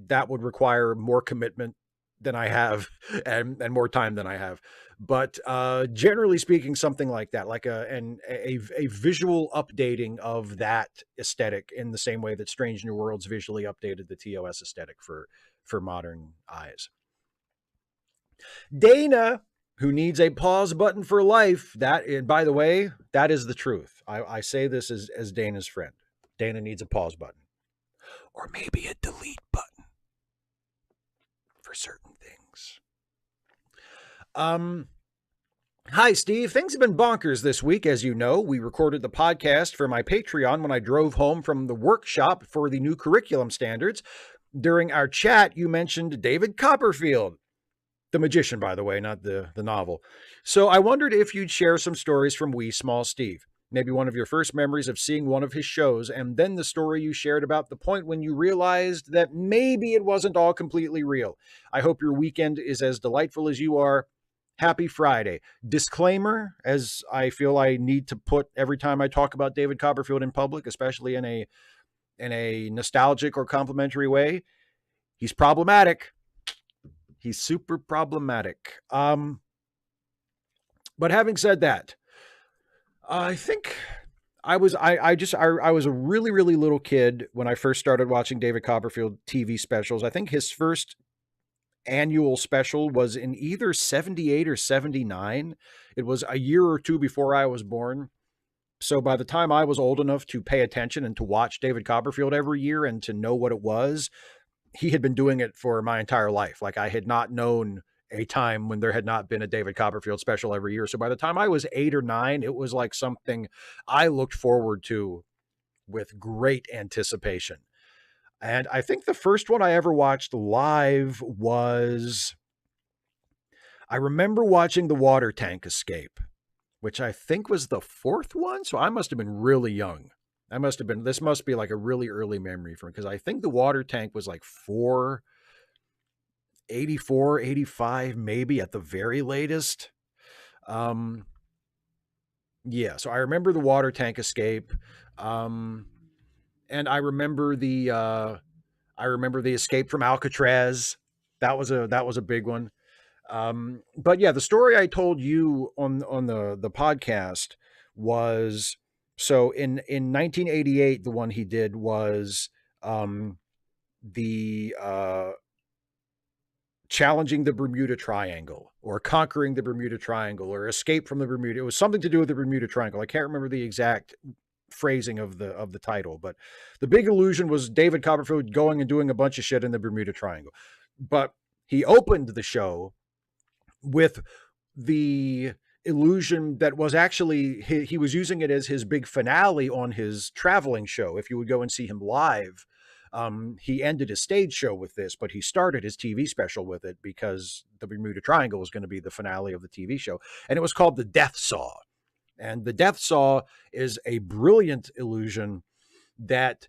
That would require more commitment than I have and more time than I have. But generally speaking, something like that, like a visual updating of that aesthetic in the same way that Strange New Worlds visually updated the TOS aesthetic for modern eyes. Dana, who needs a pause button for life. That, and by the way, that is the truth. I say this as Dana's friend. Dana needs a pause button. Or maybe a delete button for certain things. Hi, Steve. Things have been bonkers this week. As you know, we recorded the podcast for my Patreon when I drove home from the workshop for the new curriculum standards. During our chat, you mentioned David Copperfield. The magician, by the way, not the novel. So I wondered if you'd share some stories from Wee Small Steve. Maybe one of your first memories of seeing one of his shows, and then the story you shared about the point when you realized that maybe it wasn't all completely real. I hope your weekend is as delightful as you are. Happy Friday. Disclaimer, as I feel I need to put every time I talk about David Copperfield in public, especially in a nostalgic or complimentary way, he's problematic. He's super problematic. But having said that, I think I was a really, really little kid when I first started watching David Copperfield TV specials. I think his first annual special was in either 78 or 79. It was a year or two before I was born. So by the time I was old enough to pay attention and to watch David Copperfield every year and to know what it was, he had been doing it for my entire life. Like I had not known a time when there had not been a David Copperfield special every year. So by the time I was 8 or 9, it was like something I looked forward to with great anticipation. And I think the first one I ever watched live was, I remember watching the water tank escape, which I think was the fourth one. So I must have been really young. This must be like a really early memory for me, because I think the water tank was like 484, 85, maybe at the very latest. Yeah, so I remember the water tank escape. And I remember the escape from Alcatraz. That was a big one. But yeah, the story I told you on the podcast was, so in 1988, the one he did was the challenging the Bermuda Triangle, or conquering the Bermuda Triangle, or escape from the Bermuda. It was something to do with the Bermuda Triangle. I can't remember the exact phrasing of the title, but the big illusion was David Copperfield going and doing a bunch of shit in the Bermuda Triangle. But he opened the show with the illusion that was actually, he was using it as his big finale on his traveling show. If you would go and see him live, he ended his stage show with this, but he started his TV special with it because the Bermuda Triangle was going to be the finale of the TV show. And it was called the Death Saw. And the Death Saw is a brilliant illusion that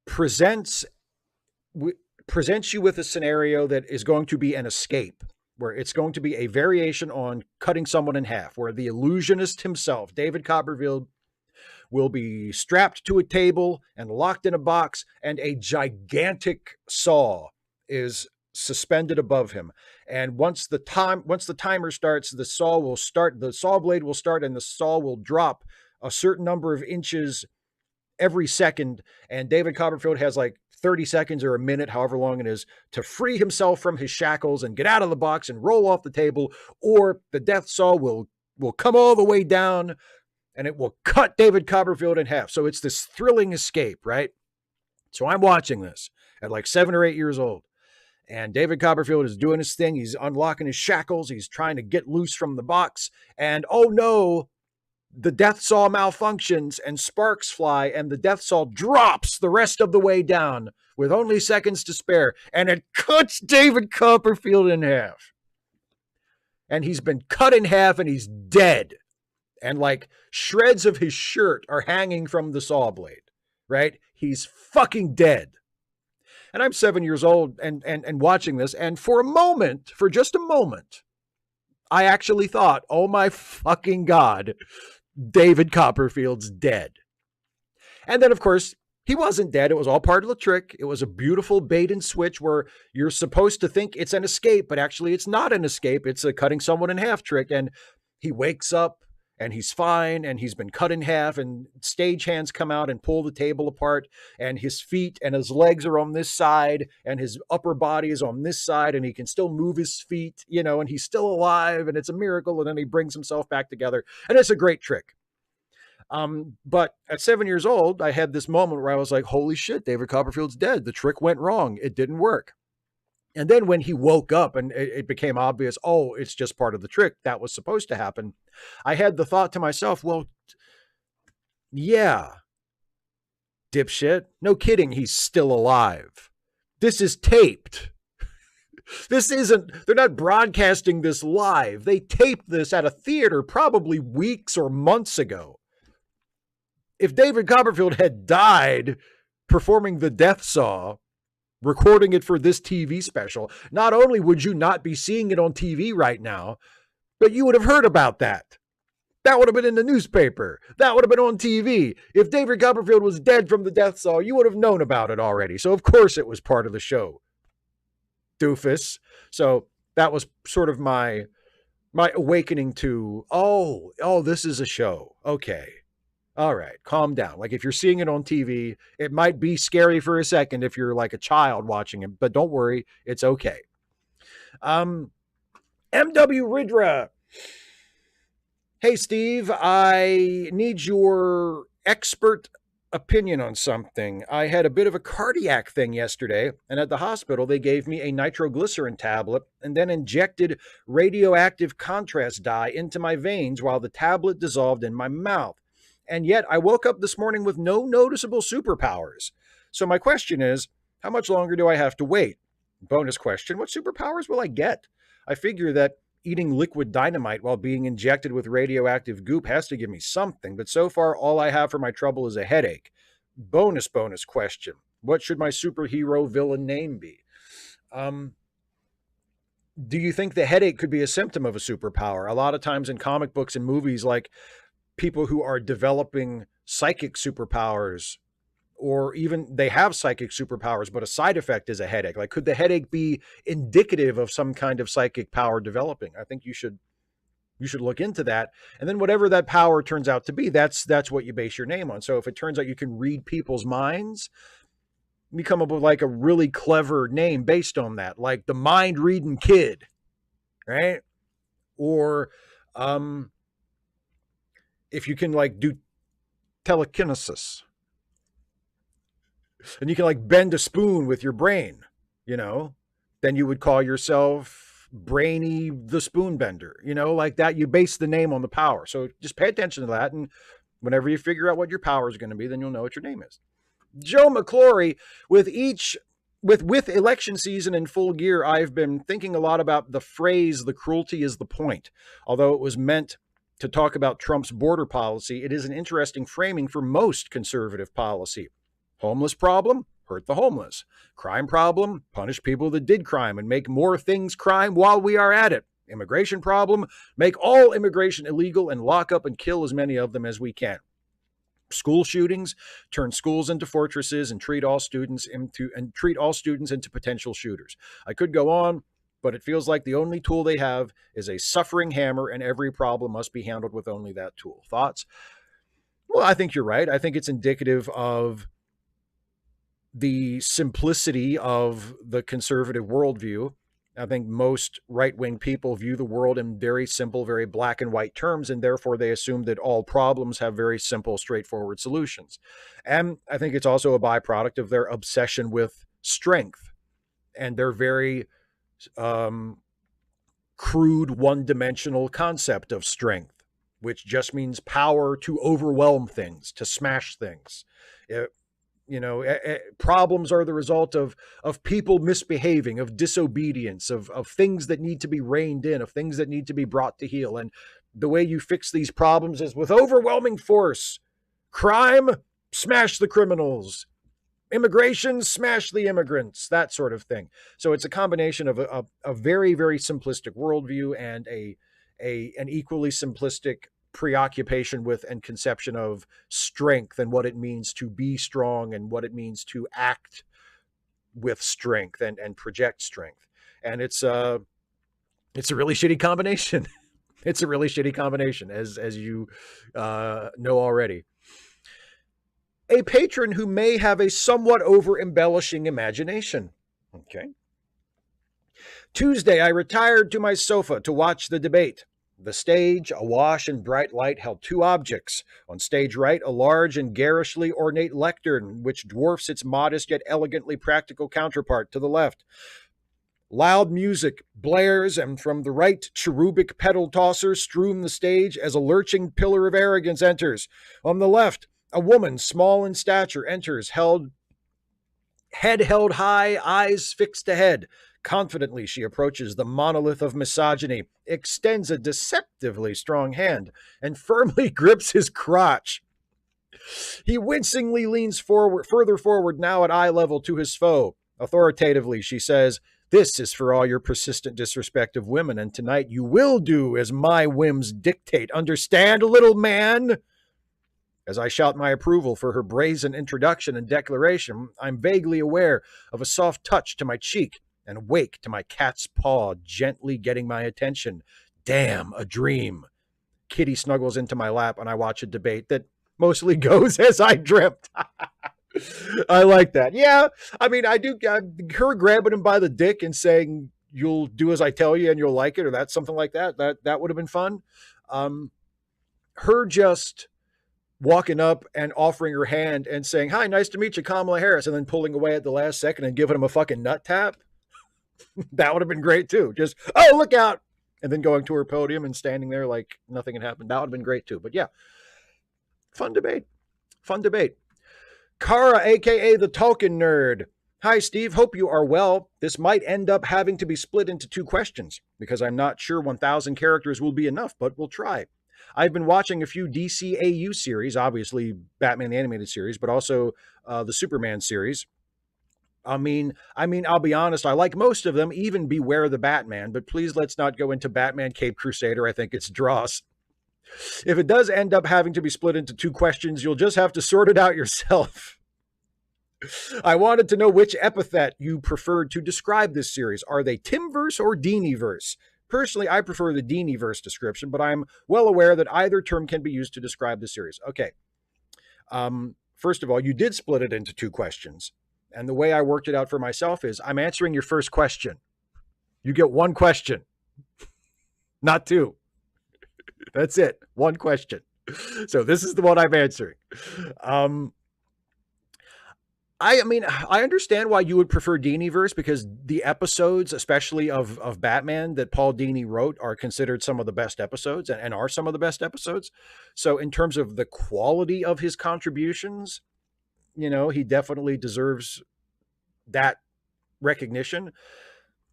presents you with a scenario that is going to be an escape, where it's going to be a variation on cutting someone in half, where the illusionist himself, David Copperfield, will be strapped to a table and locked in a box, and a gigantic saw is suspended above him. And once the timer starts, the saw blade will start, and the saw will drop a certain number of inches every second. And David Copperfield has like 30 seconds or a minute, however long it is, to free himself from his shackles and get out of the box and roll off the table, or the death saw will come all the way down and it will cut David Copperfield in half. So it's this thrilling escape, right? So I'm watching this at like 7 or 8 years old. And David Copperfield is doing his thing. He's unlocking his shackles. He's trying to get loose from the box. And oh no, the death saw malfunctions and sparks fly, and the death saw drops the rest of the way down with only seconds to spare. And it cuts David Copperfield in half. And he's been cut in half and he's dead. And like shreds of his shirt are hanging from the saw blade, right? He's fucking dead. And I'm 7 years old and watching this. And for just a moment, I actually thought, oh my fucking God, David Copperfield's dead. And then, of course, he wasn't dead. It was all part of the trick. It was a beautiful bait and switch where you're supposed to think it's an escape, but actually it's not an escape. It's a cutting someone in half trick. And he wakes up and he's fine, and he's been cut in half, and stagehands come out and pull the table apart, and his feet and his legs are on this side, and his upper body is on this side, and he can still move his feet, and he's still alive, and it's a miracle, and then he brings himself back together, and it's a great trick. But at 7 years old, I had this moment where I was like, holy shit, David Copperfield's dead. The trick went wrong. It didn't work. And then when he woke up and it became obvious, oh, it's just part of the trick that was supposed to happen, I had the thought to myself, well, yeah, dipshit. No kidding, he's still alive. This is taped. They're not broadcasting this live. They taped this at a theater probably weeks or months ago. If David Copperfield had died performing the death saw, recording it for this TV special, not only would you not be seeing it on TV right now, but you would have heard about that. That would have been in the newspaper. That would have been on TV. If David Copperfield was dead from the death saw, you would have known about it already. So of course it was part of the show. Doofus. So that was sort of my awakening to, oh, this is a show. Okay. All right, calm down. Like if you're seeing it on TV, it might be scary for a second if you're like a child watching it, but don't worry, it's okay. MW Ridra. Hey, Steve, I need your expert opinion on something. I had a bit of a cardiac thing yesterday, and at the hospital, they gave me a nitroglycerin tablet and then injected radioactive contrast dye into my veins while the tablet dissolved in my mouth. And yet I woke up this morning with no noticeable superpowers. So my question is, how much longer do I have to wait? Bonus question, what superpowers will I get? I figure that eating liquid dynamite while being injected with radioactive goop has to give me something, but so far all I have for my trouble is a headache. Bonus question, what should my superhero villain name be? Do you think the headache could be a symptom of a superpower? A lot of times in comic books and movies, like people who are developing psychic superpowers, or even they have psychic superpowers, but a side effect is a headache. Like, could the headache be indicative of some kind of psychic power developing? I think you should look into that. And then whatever that power turns out to be, that's what you base your name on. So if it turns out you can read people's minds, you come up with like a really clever name based on that, like the mind reading kid, right? Or, if you can like do telekinesis and you can like bend a spoon with your brain, then you would call yourself Brainy the Spoon Bender, like that. You base the name on the power. So just pay attention to that. And whenever you figure out what your power is going to be, then you'll know what your name is. Joe McClory, with election season in full gear, I've been thinking a lot about the phrase, the cruelty is the point. Although it was meant to talk about Trump's border policy, it is an interesting framing for most conservative policy. Homeless problem? Hurt the homeless. Crime problem? Punish people that did crime and make more things crime while we are at it. Immigration problem? Make all immigration illegal and lock up and kill as many of them as we can. school shootings, turn schools into fortresses, and treat all students into potential shooters. I could go on, but it feels like the only tool they have is a suffering hammer, and every problem must be handled with only that tool. Thoughts? Well, I think you're right. I think it's indicative of the simplicity of the conservative worldview. I think most right-wing people view the world in very simple, very black and white terms, and therefore they assume that all problems have very simple, straightforward solutions. And I think it's also a byproduct of their obsession with strength and their very crude, one-dimensional concept of strength, which just means power to overwhelm things, to smash things. Problems are the result of people misbehaving, of disobedience, of things that need to be reined in, of things that need to be brought to heel. And the way you fix these problems is with overwhelming force. Crime, smash the criminals. Immigration, smash the immigrants, that sort of thing. So it's a combination of a very, very simplistic worldview and an equally simplistic preoccupation with and conception of strength and what it means to be strong and what it means to act with strength and project strength. And it's a really shitty combination. It's a really shitty combination, as you know already. A patron who may have a somewhat over-embellishing imagination. Okay. Tuesday, I retired to my sofa to watch the debate. The stage, awash in bright light, held two objects. On stage right, a large and garishly ornate lectern, which dwarfs its modest yet elegantly practical counterpart to the left. Loud music blares, and from the right, cherubic pedal tossers strewn the stage as a lurching pillar of arrogance enters. On the left, a woman, small in stature, enters, head held high, eyes fixed ahead. Confidently, she approaches the monolith of misogyny, extends a deceptively strong hand, and firmly grips his crotch. He wincingly leans further forward, now at eye level, to his foe. Authoritatively, she says, "This is for all your persistent disrespect of women, and tonight you will do as my whims dictate. Understand, little man?" As I shout my approval for her brazen introduction and declaration, I'm vaguely aware of a soft touch to my cheek and awake to my cat's paw gently getting my attention. Damn, a dream. Kitty snuggles into my lap and I watch a debate that mostly goes as I dreamt. I like that. Yeah, I mean, I do. Her grabbing him by the dick and saying, "You'll do as I tell you and you'll like it," or that's something like that. That would have been fun. Her just walking up and offering her hand and saying, "Hi, nice to meet you, Kamala Harris," and then pulling away at the last second and giving him a fucking nut tap. That would have been great too. Just, "Oh, look out." And then going to her podium and standing there like nothing had happened. That would have been great too. But yeah, fun debate. Fun debate. Kara, aka the Tolkien Nerd. Hi, Steve. Hope you are well. This might end up having to be split into two questions because I'm not sure 1,000 characters will be enough, but we'll try. I've been watching a few DCAU series, obviously Batman the Animated Series, but also the Superman series. I mean, I'll be honest, I like most of them, even Beware the Batman, but please let's not go into Batman Cape Crusader. I think it's dross. If it does end up having to be split into two questions, you'll just have to sort it out yourself. I wanted to know which epithet you preferred to describe this series. Are they Timverse or Diniverse? Personally, I prefer the Diniverse description, but I'm well aware that either term can be used to describe the series. Okay. First of all, you did split it into two questions. And the way I worked it out for myself is I'm answering your first question. You get one question, not two. That's it. One question. So this is the one I'm answering. I mean, I understand why you would prefer Diniverse because the episodes, especially of Batman that Paul Dini wrote, are considered some of the best episodes and are some of the best episodes. So in terms of the quality of his contributions, you know, he definitely deserves that recognition.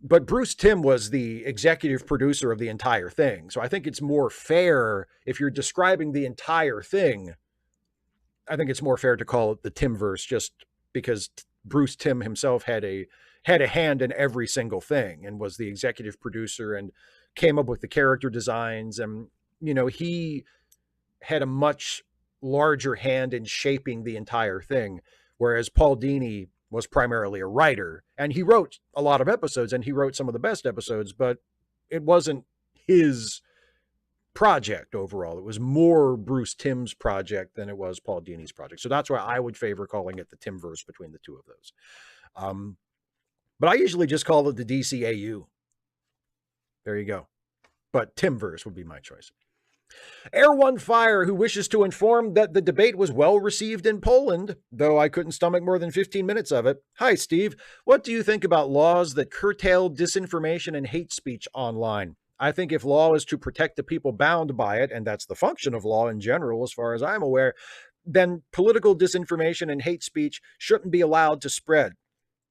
But Bruce Timm was the executive producer of the entire thing. So I think it's more fair if you're describing the entire thing. I think it's more fair to call it the Timverse just because Bruce Timm himself had a hand in every single thing and was the executive producer and came up with the character designs. And, you know, he had a much larger hand in shaping the entire thing, whereas Paul Dini was primarily a writer, and he wrote a lot of episodes, and he wrote some of the best episodes, but it wasn't his project overall. It was more Bruce Timm's project than it was Paul Dini's project. So that's why I would favor calling it the Timverse between the two of those. But I usually just call it the DCAU. There you go. But Timverse would be my choice. Air One Fire, who wishes to inform that the debate was well received in Poland, though I couldn't stomach more than 15 minutes of it. Hi, Steve. What do you think about laws that curtail disinformation and hate speech online? I think if law is to protect the people bound by it, and that's the function of law in general, as far as I'm aware, then political disinformation and hate speech shouldn't be allowed to spread.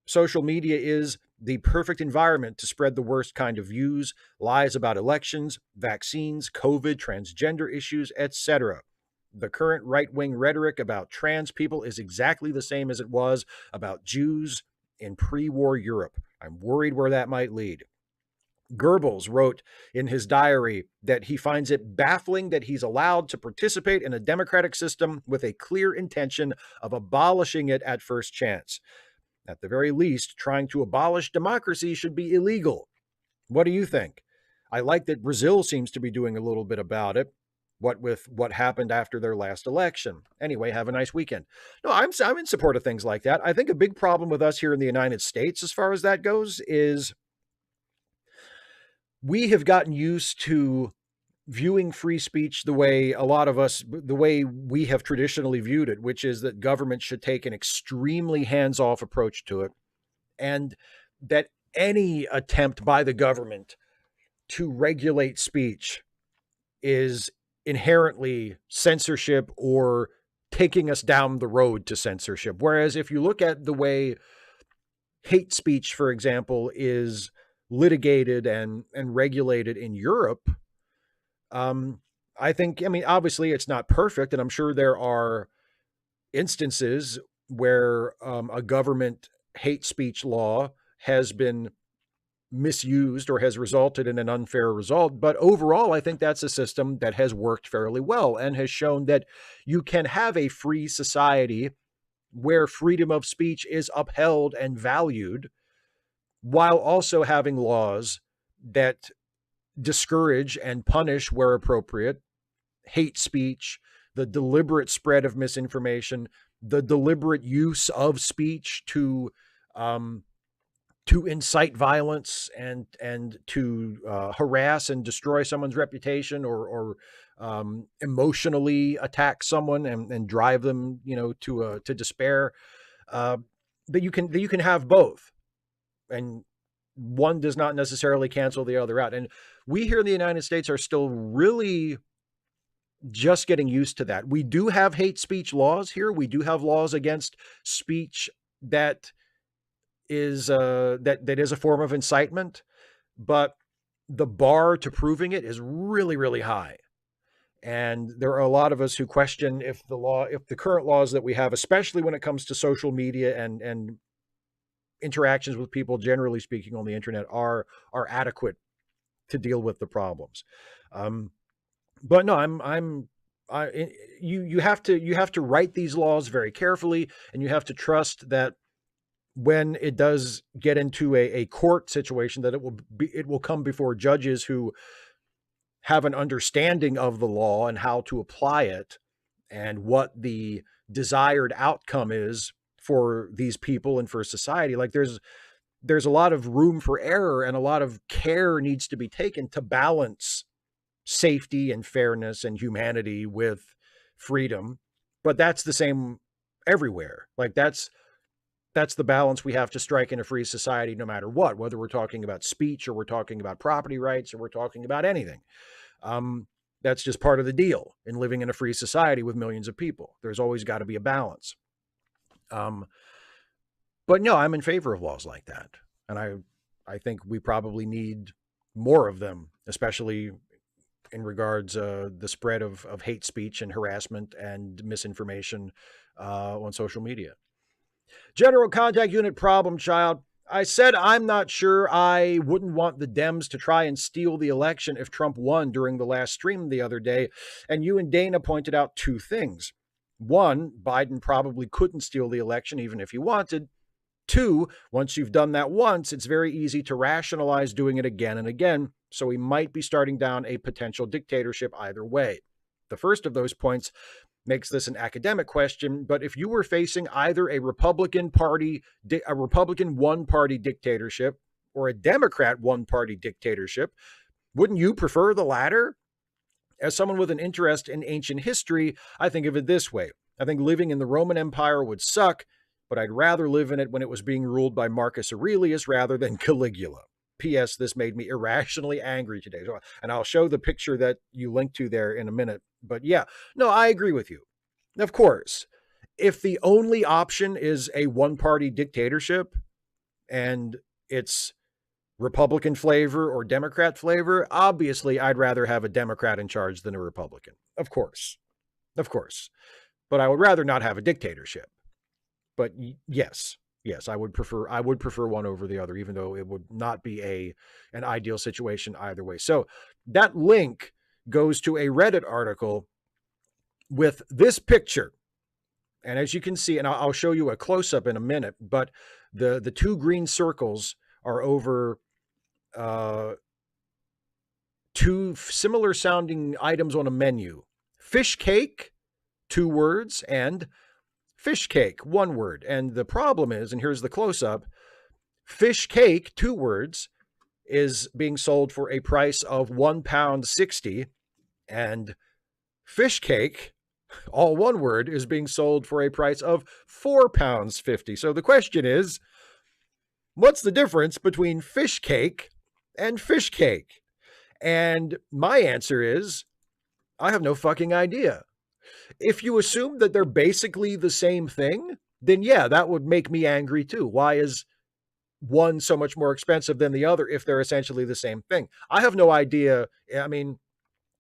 Social media is the perfect environment to spread the worst kind of views, lies about elections, vaccines, COVID, transgender issues, etc. The current right-wing rhetoric about trans people is exactly the same as it was about Jews in pre-war Europe. I'm worried where that might lead. Goebbels wrote in his diary that he finds it baffling that he's allowed to participate in a democratic system with a clear intention of abolishing it at first chance. At the very least, trying to abolish democracy should be illegal. What do you think? I like that Brazil seems to be doing a little bit about it. What with what happened after their last election. Anyway, have a nice weekend. No, I'm in support of things like that. I think a big problem with us here in the United States, as far as that goes, is we have gotten used to viewing free speech the way a lot of us, the way we have traditionally viewed it, which is that government should take an extremely hands-off approach to it, and that any attempt by the government to regulate speech is inherently censorship or taking us down the road to censorship. Whereas if you look at the way hate speech, for example, is litigated and regulated in Europe, I think, I mean, obviously it's not perfect, and I'm sure there are instances where a government hate speech law has been misused or has resulted in an unfair result. But overall, I think that's a system that has worked fairly well and has shown that you can have a free society where freedom of speech is upheld and valued, while also having laws that discourage and punish where appropriate hate speech, the deliberate spread of misinformation, the deliberate use of speech to incite violence and to harass and destroy someone's reputation, or emotionally attack someone and drive them, to despair. That you can have both, and one does not necessarily cancel the other out. And we here in the United States are still really just getting used to that. We do have hate speech laws here. We do have laws against speech that is that is a form of incitement, but the bar to proving it is really, really high. And there are a lot of us who question if the current laws that we have, especially when it comes to social media and interactions with people, generally speaking, on the internet, are adequate to deal with the problems. But no, you have to write these laws very carefully, and you have to trust that when it does get into a court situation, that it will come before judges who have an understanding of the law and how to apply it and what the desired outcome is for these people and for society. Like there's a lot of room for error, and a lot of care needs to be taken to balance safety and fairness and humanity with freedom. But that's the same everywhere. Like that's the balance we have to strike in a free society, no matter what, whether we're talking about speech or we're talking about property rights or we're talking about anything. That's just part of the deal in living in a free society with millions of people. There's always got to be a balance. But no, I'm in favor of laws like that. And I think we probably need more of them, especially in regards the spread of hate speech and harassment and misinformation on social media. General Contact Unit Problem Child. I said I'm not sure I wouldn't want the Dems to try and steal the election if Trump won during the last stream the other day. And you and Dana pointed out two things. One, Biden probably couldn't steal the election even if he wanted. Two, once you've done that once, it's very easy to rationalize doing it again and again. So we might be starting down a potential dictatorship either way. The first of those points makes this an academic question, but if you were facing either a Republican one-party dictatorship or a Democrat one-party dictatorship, wouldn't you prefer the latter? As someone with an interest in ancient history, I think of it this way. I think living in the Roman Empire would suck, but I'd rather live in it when it was being ruled by Marcus Aurelius rather than Caligula. P.S. This made me irrationally angry today. And I'll show the picture that you linked to there in a minute. But yeah, no, I agree with you. Of course, if the only option is a one-party dictatorship and it's Republican flavor or Democrat flavor, obviously I'd rather have a Democrat in charge than a Republican. Of course. But I would rather not have a dictatorship. But yes, I would prefer one over the other, even though it would not be an ideal situation either way. So that link goes to a Reddit article with this picture. And as you can see, and I'll show you a close-up in a minute, but the two green circles are over two similar sounding items on a menu. Fish cake, 2 words, and fish cake, 1 word. And the problem is, and here's the close-up, fish cake, 2 words, is being sold for a price of £1.60, and fish cake, all 1 word, is being sold for a price of £4.50. So the question is, what's the difference between fish cake and fish cake? And my answer is, I have no fucking idea. If you assume that they're basically the same thing, then yeah, that would make me angry too. Why is one so much more expensive than the other if they're essentially the same thing? I have no idea. I mean,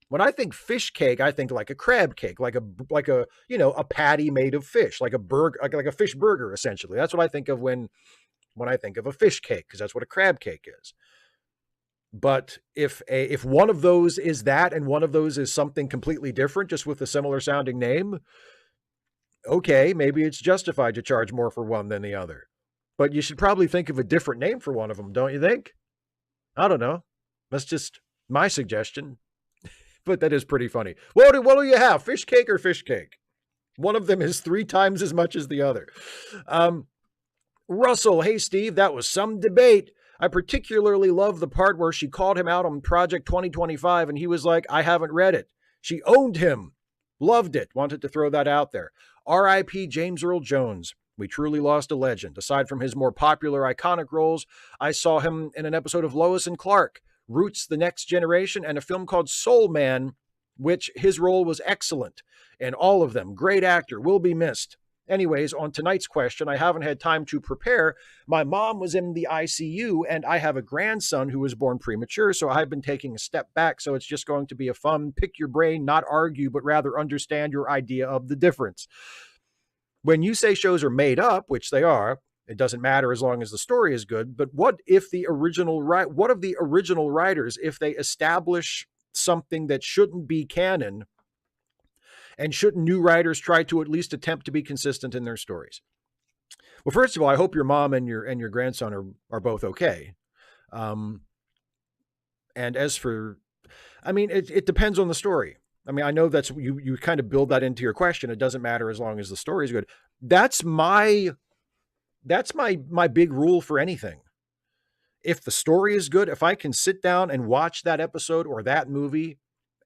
when I think fish cake, I think like a crab cake, like a a patty made of fish, like a burger, like a fish burger, essentially. That's what I think of when I think of a fish cake, because that's what a crab cake is. But if one of those is that and one of those is something completely different, just with a similar sounding name, okay, maybe it's justified to charge more for one than the other. But you should probably think of a different name for one of them, don't you think? I don't know. That's just my suggestion. But that is pretty funny. What do you have? Fish cake or fish cake? One of them is 3 times as much as the other. Russell, hey, Steve, that was some debate. I particularly love the part where she called him out on Project 2025 and he was like, I haven't read it. She owned him. Loved it. Wanted to throw that out there. R.I.P. James Earl Jones. We truly lost a legend. Aside from his more popular, iconic roles, I saw him in an episode of Lois and Clark, Roots, The Next Generation, and a film called Soul Man, which his role was excellent. And all of them, great actor, will be missed. Anyways, on tonight's question, I haven't had time to prepare. My mom was in the ICU, and I have a grandson who was born premature, so I've been taking a step back, so it's just going to be a fun pick your brain, not argue, but rather understand your idea of the difference. When you say shows are made up, which they are, it doesn't matter as long as the story is good, but what of the original writers, if they establish something that shouldn't be canon, and shouldn't new writers try to at least attempt to be consistent in their stories? Well, first of all, I hope your mom and your grandson are both okay. And as for, I mean, it depends on the story. I mean, I know that's you kind of build that into your question. It doesn't matter as long as the story is good. That's my big rule for anything. If the story is good, if I can sit down and watch that episode or that movie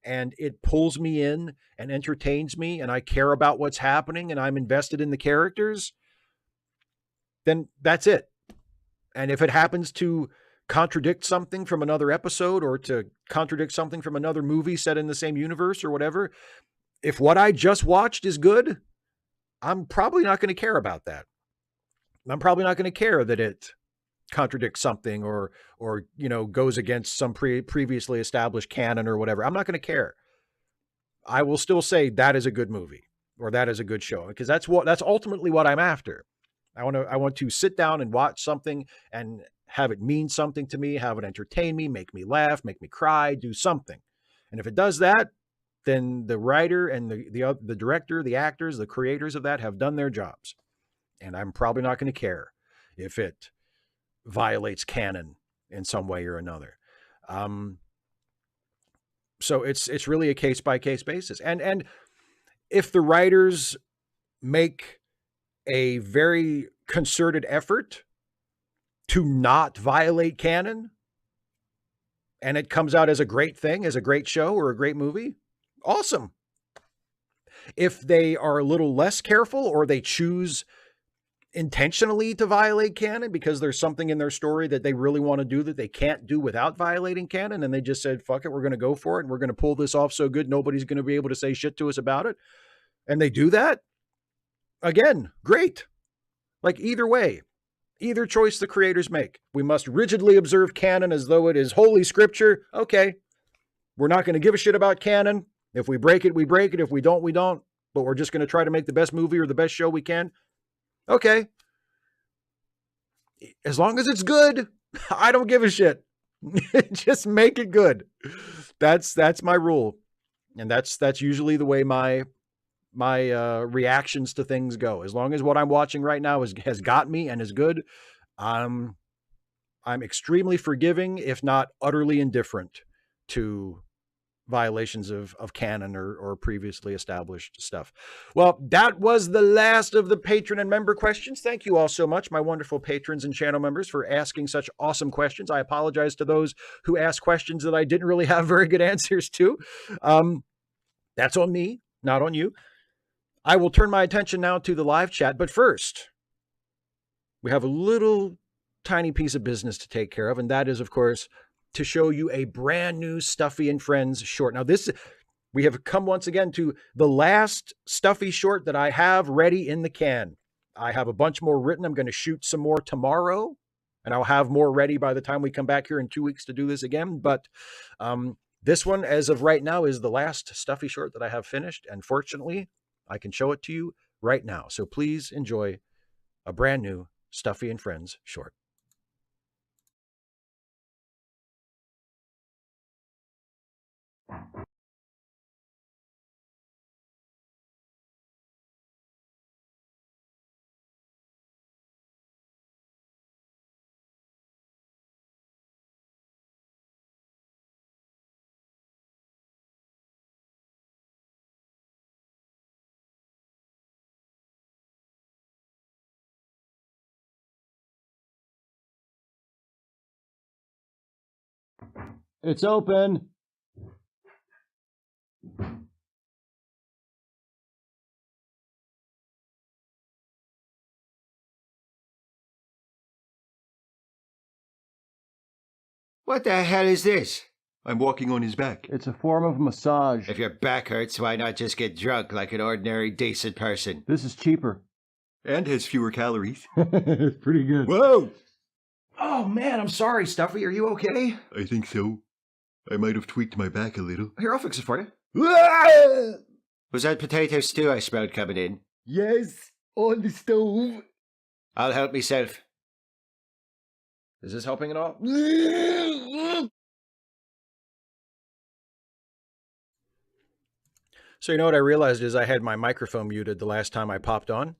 and it pulls me in and entertains me and I care about what's happening and I'm invested in the characters, then that's it. And if it happens to contradict something from another episode or to contradict something from another movie set in the same universe or whatever, if what I just watched is good, I'm probably not going to care about that. I'm probably not going to care that it contradicts something or goes against some previously established canon or whatever. I'm not going to care. I will still say that is a good movie or that is a good show, because that's ultimately what I'm after. I want to sit down and watch something and have it mean something to me, have it entertain me, make me laugh, make me cry, do something. And if it does that, then the writer and the director, the actors, the creators of that have done their jobs. And I'm probably not going to care if it violates canon in some way or another. So it's really a case by case basis. And if the writers make a very concerted effort to not violate canon, and it comes out as a great thing, as a great show or a great movie, awesome. If they are a little less careful, or they choose intentionally to violate canon because there's something in their story that they really want to do that they can't do without violating canon, and they just said, fuck it, we're going to go for it, and we're going to pull this off so good nobody's going to be able to say shit to us about it, and they do that, again, great. Like, either way, either choice the creators make. We must rigidly observe canon as though it is holy scripture. Okay, we're not going to give a shit about canon. If we break it, we break it. If we don't, we don't. But we're just going to try to make the best movie or the best show we can. Okay. As long as it's good, I don't give a shit. Just make it good. That's my rule. And that's usually the way my reactions to things go. As long as what I'm watching right now has got me and is good, I'm extremely forgiving, if not utterly indifferent, to violations of canon or previously established stuff. Well, that was the last of the patron and member questions. Thank you all so much, my wonderful patrons and channel members, for asking such awesome questions. I apologize to those who asked questions that I didn't really have very good answers to. That's on me, not on you. I will turn my attention now to the live chat, but first, we have a little tiny piece of business to take care of, and that is, of course, to show you a brand new Stuffy and Friends short. Now, we have come once again to the last Stuffy short that I have ready in the can. I have a bunch more written. I'm going to shoot some more tomorrow, and I'll have more ready by the time we come back here in 2 weeks to do this again. But this one, as of right now, is the last Stuffy short that I have finished, and fortunately, I can show it to you right now. So please enjoy a brand new Stuffy and Friends short. It's open. What the hell is this? I'm walking on his back. It's a form of massage. If your back hurts, why not just get drunk like an ordinary, decent person? This is cheaper. And has fewer calories. It's pretty good. Whoa! Oh, man, I'm sorry, Stuffy. Are you okay? I think so. I might have tweaked my back a little. Here, I'll fix it for you. Was that potato stew I smelled coming in? Yes, on the stove. I'll help myself. Is this helping at all? So you know what I realized is I had my microphone muted the last time I popped on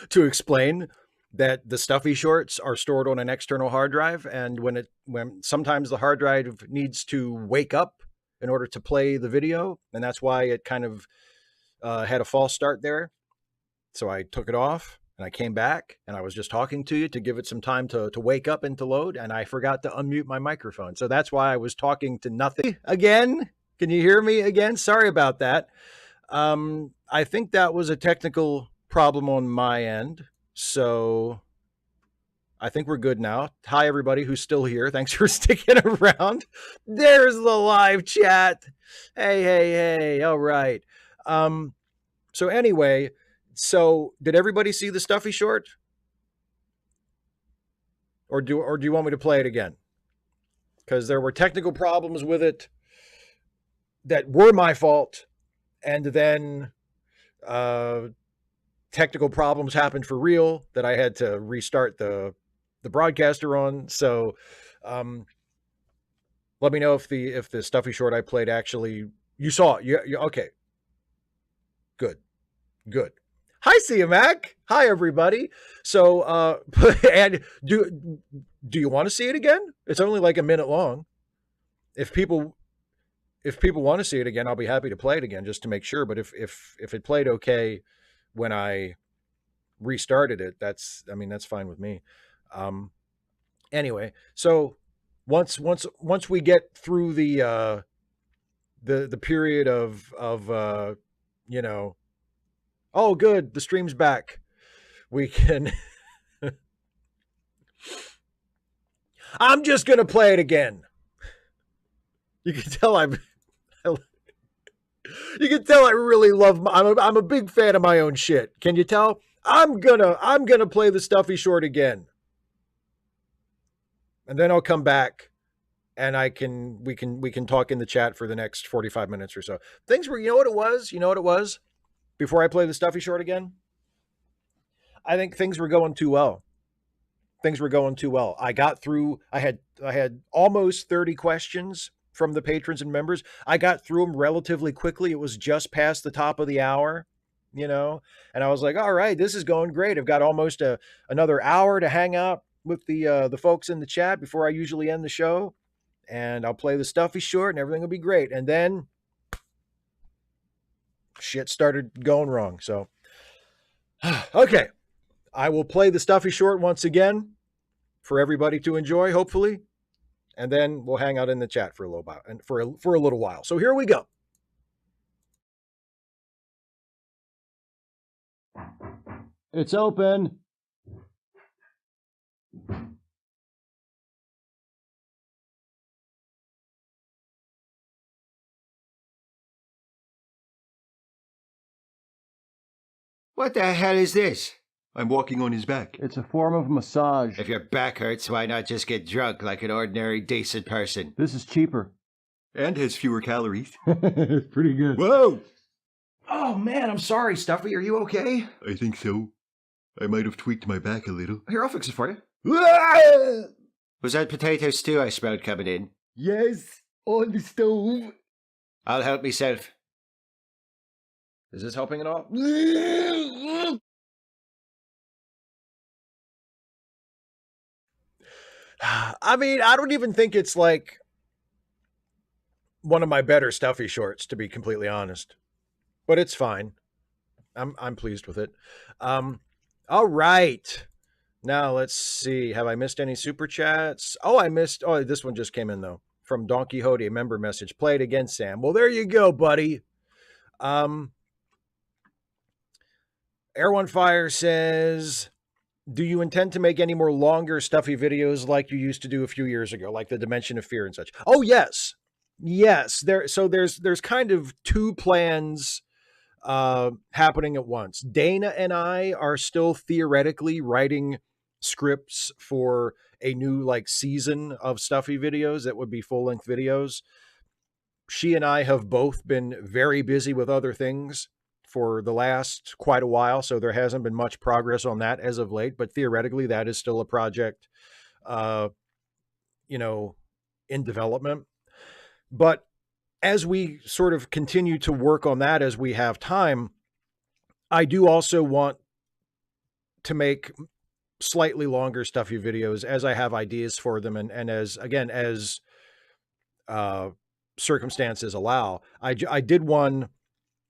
to explain that the Stuffy shorts are stored on an external hard drive, and when sometimes the hard drive needs to wake up in order to play the video, and that's why it kind of had a false start there. So I took it off and I came back and I was just talking to you to give it some time to wake up and to load, and I forgot to unmute my microphone. So that's why I was talking to nothing again. Can you hear me again? Sorry about that. I think that was a technical problem on my end. So I think we're good now. Hi, everybody who's still here. Thanks for sticking around. There's the live chat. Hey. All right. So anyway, did everybody see the Stuffy short? Or do you want me to play it again? Because there were technical problems with it that were my fault. And then technical problems happened for real that I had to restart the broadcaster on. So let me know if the Stuffy short I played actually, You saw it. You okay. Good. Hi, CMAC. Hi, everybody. So, and do you want to see it again? It's only like a minute long. If people want to see it again, I'll be happy to play it again just to make sure. But if it played okay when I restarted it, that's fine with me. Anyway, so once we get through the period of oh, good, the stream's back, we can I'm just gonna play it again. You can tell you can tell I really love I'm a big fan of my own shit. Can you tell? I'm gonna play the Stuffy Short again. And then I'll come back and we can talk in the chat for the next 45 minutes or so. Things were, you know what it was? Before I play the Stuffy Short again? I think things were going too well. I got through, I had almost 30 questions from the patrons and members. I got through them relatively quickly. It was just past the top of the hour, and I was like, all right, this is going great. I've got almost another hour to hang out with the folks in the chat before I usually end the show, and I'll play the Stuffy Short and everything will be great. And then shit started going wrong. So, okay, I will play the Stuffy Short once again for everybody to enjoy, hopefully, and then we'll hang out in the chat for a little while. And for a little while. So here we go. It's open. What the hell is this? I'm walking on his back. It's a form of massage. If your back hurts, why not just get drunk like an ordinary, decent person? This is cheaper. And has fewer calories. It's pretty good. Whoa! Oh, man, I'm sorry, Stuffy. Are you okay? I think so. I might have tweaked my back a little. Here, I'll fix it for you. Was that potato stew I smelled coming in? Yes, on the stove. I'll help myself. Is this helping at all? I mean, I don't even think it's like one of my better Stuffy Shorts, to be completely honest. But it's fine. I'm pleased with it. All right. Now let's see. Have I missed any super chats? Oh, this one just came in though. From Don Quixote, a member message. Play it again, Sam. Well, there you go, buddy. Air One Fire says, do you intend to make any more longer Stuffy videos like you used to do a few years ago, like the Dimension of Fear and such? Oh, yes. There's kind of two plans happening at once. Dana and I are still theoretically writing scripts for a new season of Stuffy videos that would be full-length videos. She and I have both been very busy with other things for the last quite a while, so there hasn't been much progress on that as of late, but theoretically that is still a project in development. But as we sort of continue to work on that as we have time, I do also want to make slightly longer Stuffy videos as I have ideas for them and as circumstances allow. I did one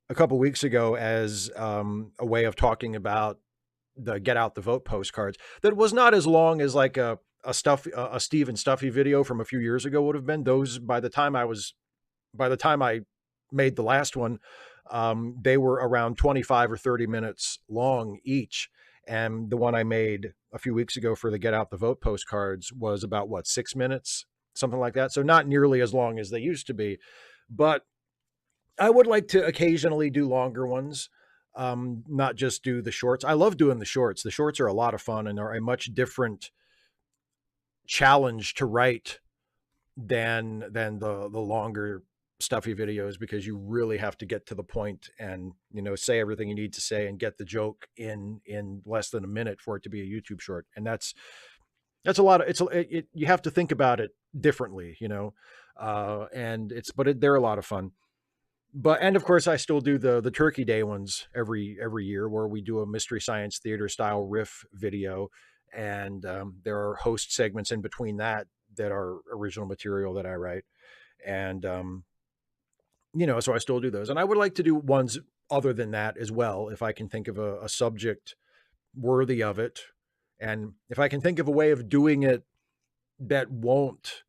a couple weeks ago as a way of talking about the Get Out the Vote postcards that was not as long as like a Steve and Stuffy video from a few years ago would have been. Those, by the time I made the last one, they were around 25 or 30 minutes long each. And the one I made a few weeks ago for the Get Out the Vote postcards was about 6 minutes, something like that. So not nearly as long as they used to be, but I would like to occasionally do longer ones, not just do the shorts. I love doing the shorts. The shorts are a lot of fun and are a much different challenge to write than the longer Stuffy videos, because you really have to get to the point and say everything you need to say and get the joke in less than a minute for it to be a YouTube short. And that's a lot of you have to think about it differently, and they're a lot of fun. and of course I still do the Turkey Day ones every year, where we do a Mystery Science Theater style riff video, and there are host segments in between that are original material that I write, and so I still do those, and I would like to do ones other than that as well, if I can think of a subject worthy of it, and if I can think of a way of doing it that won't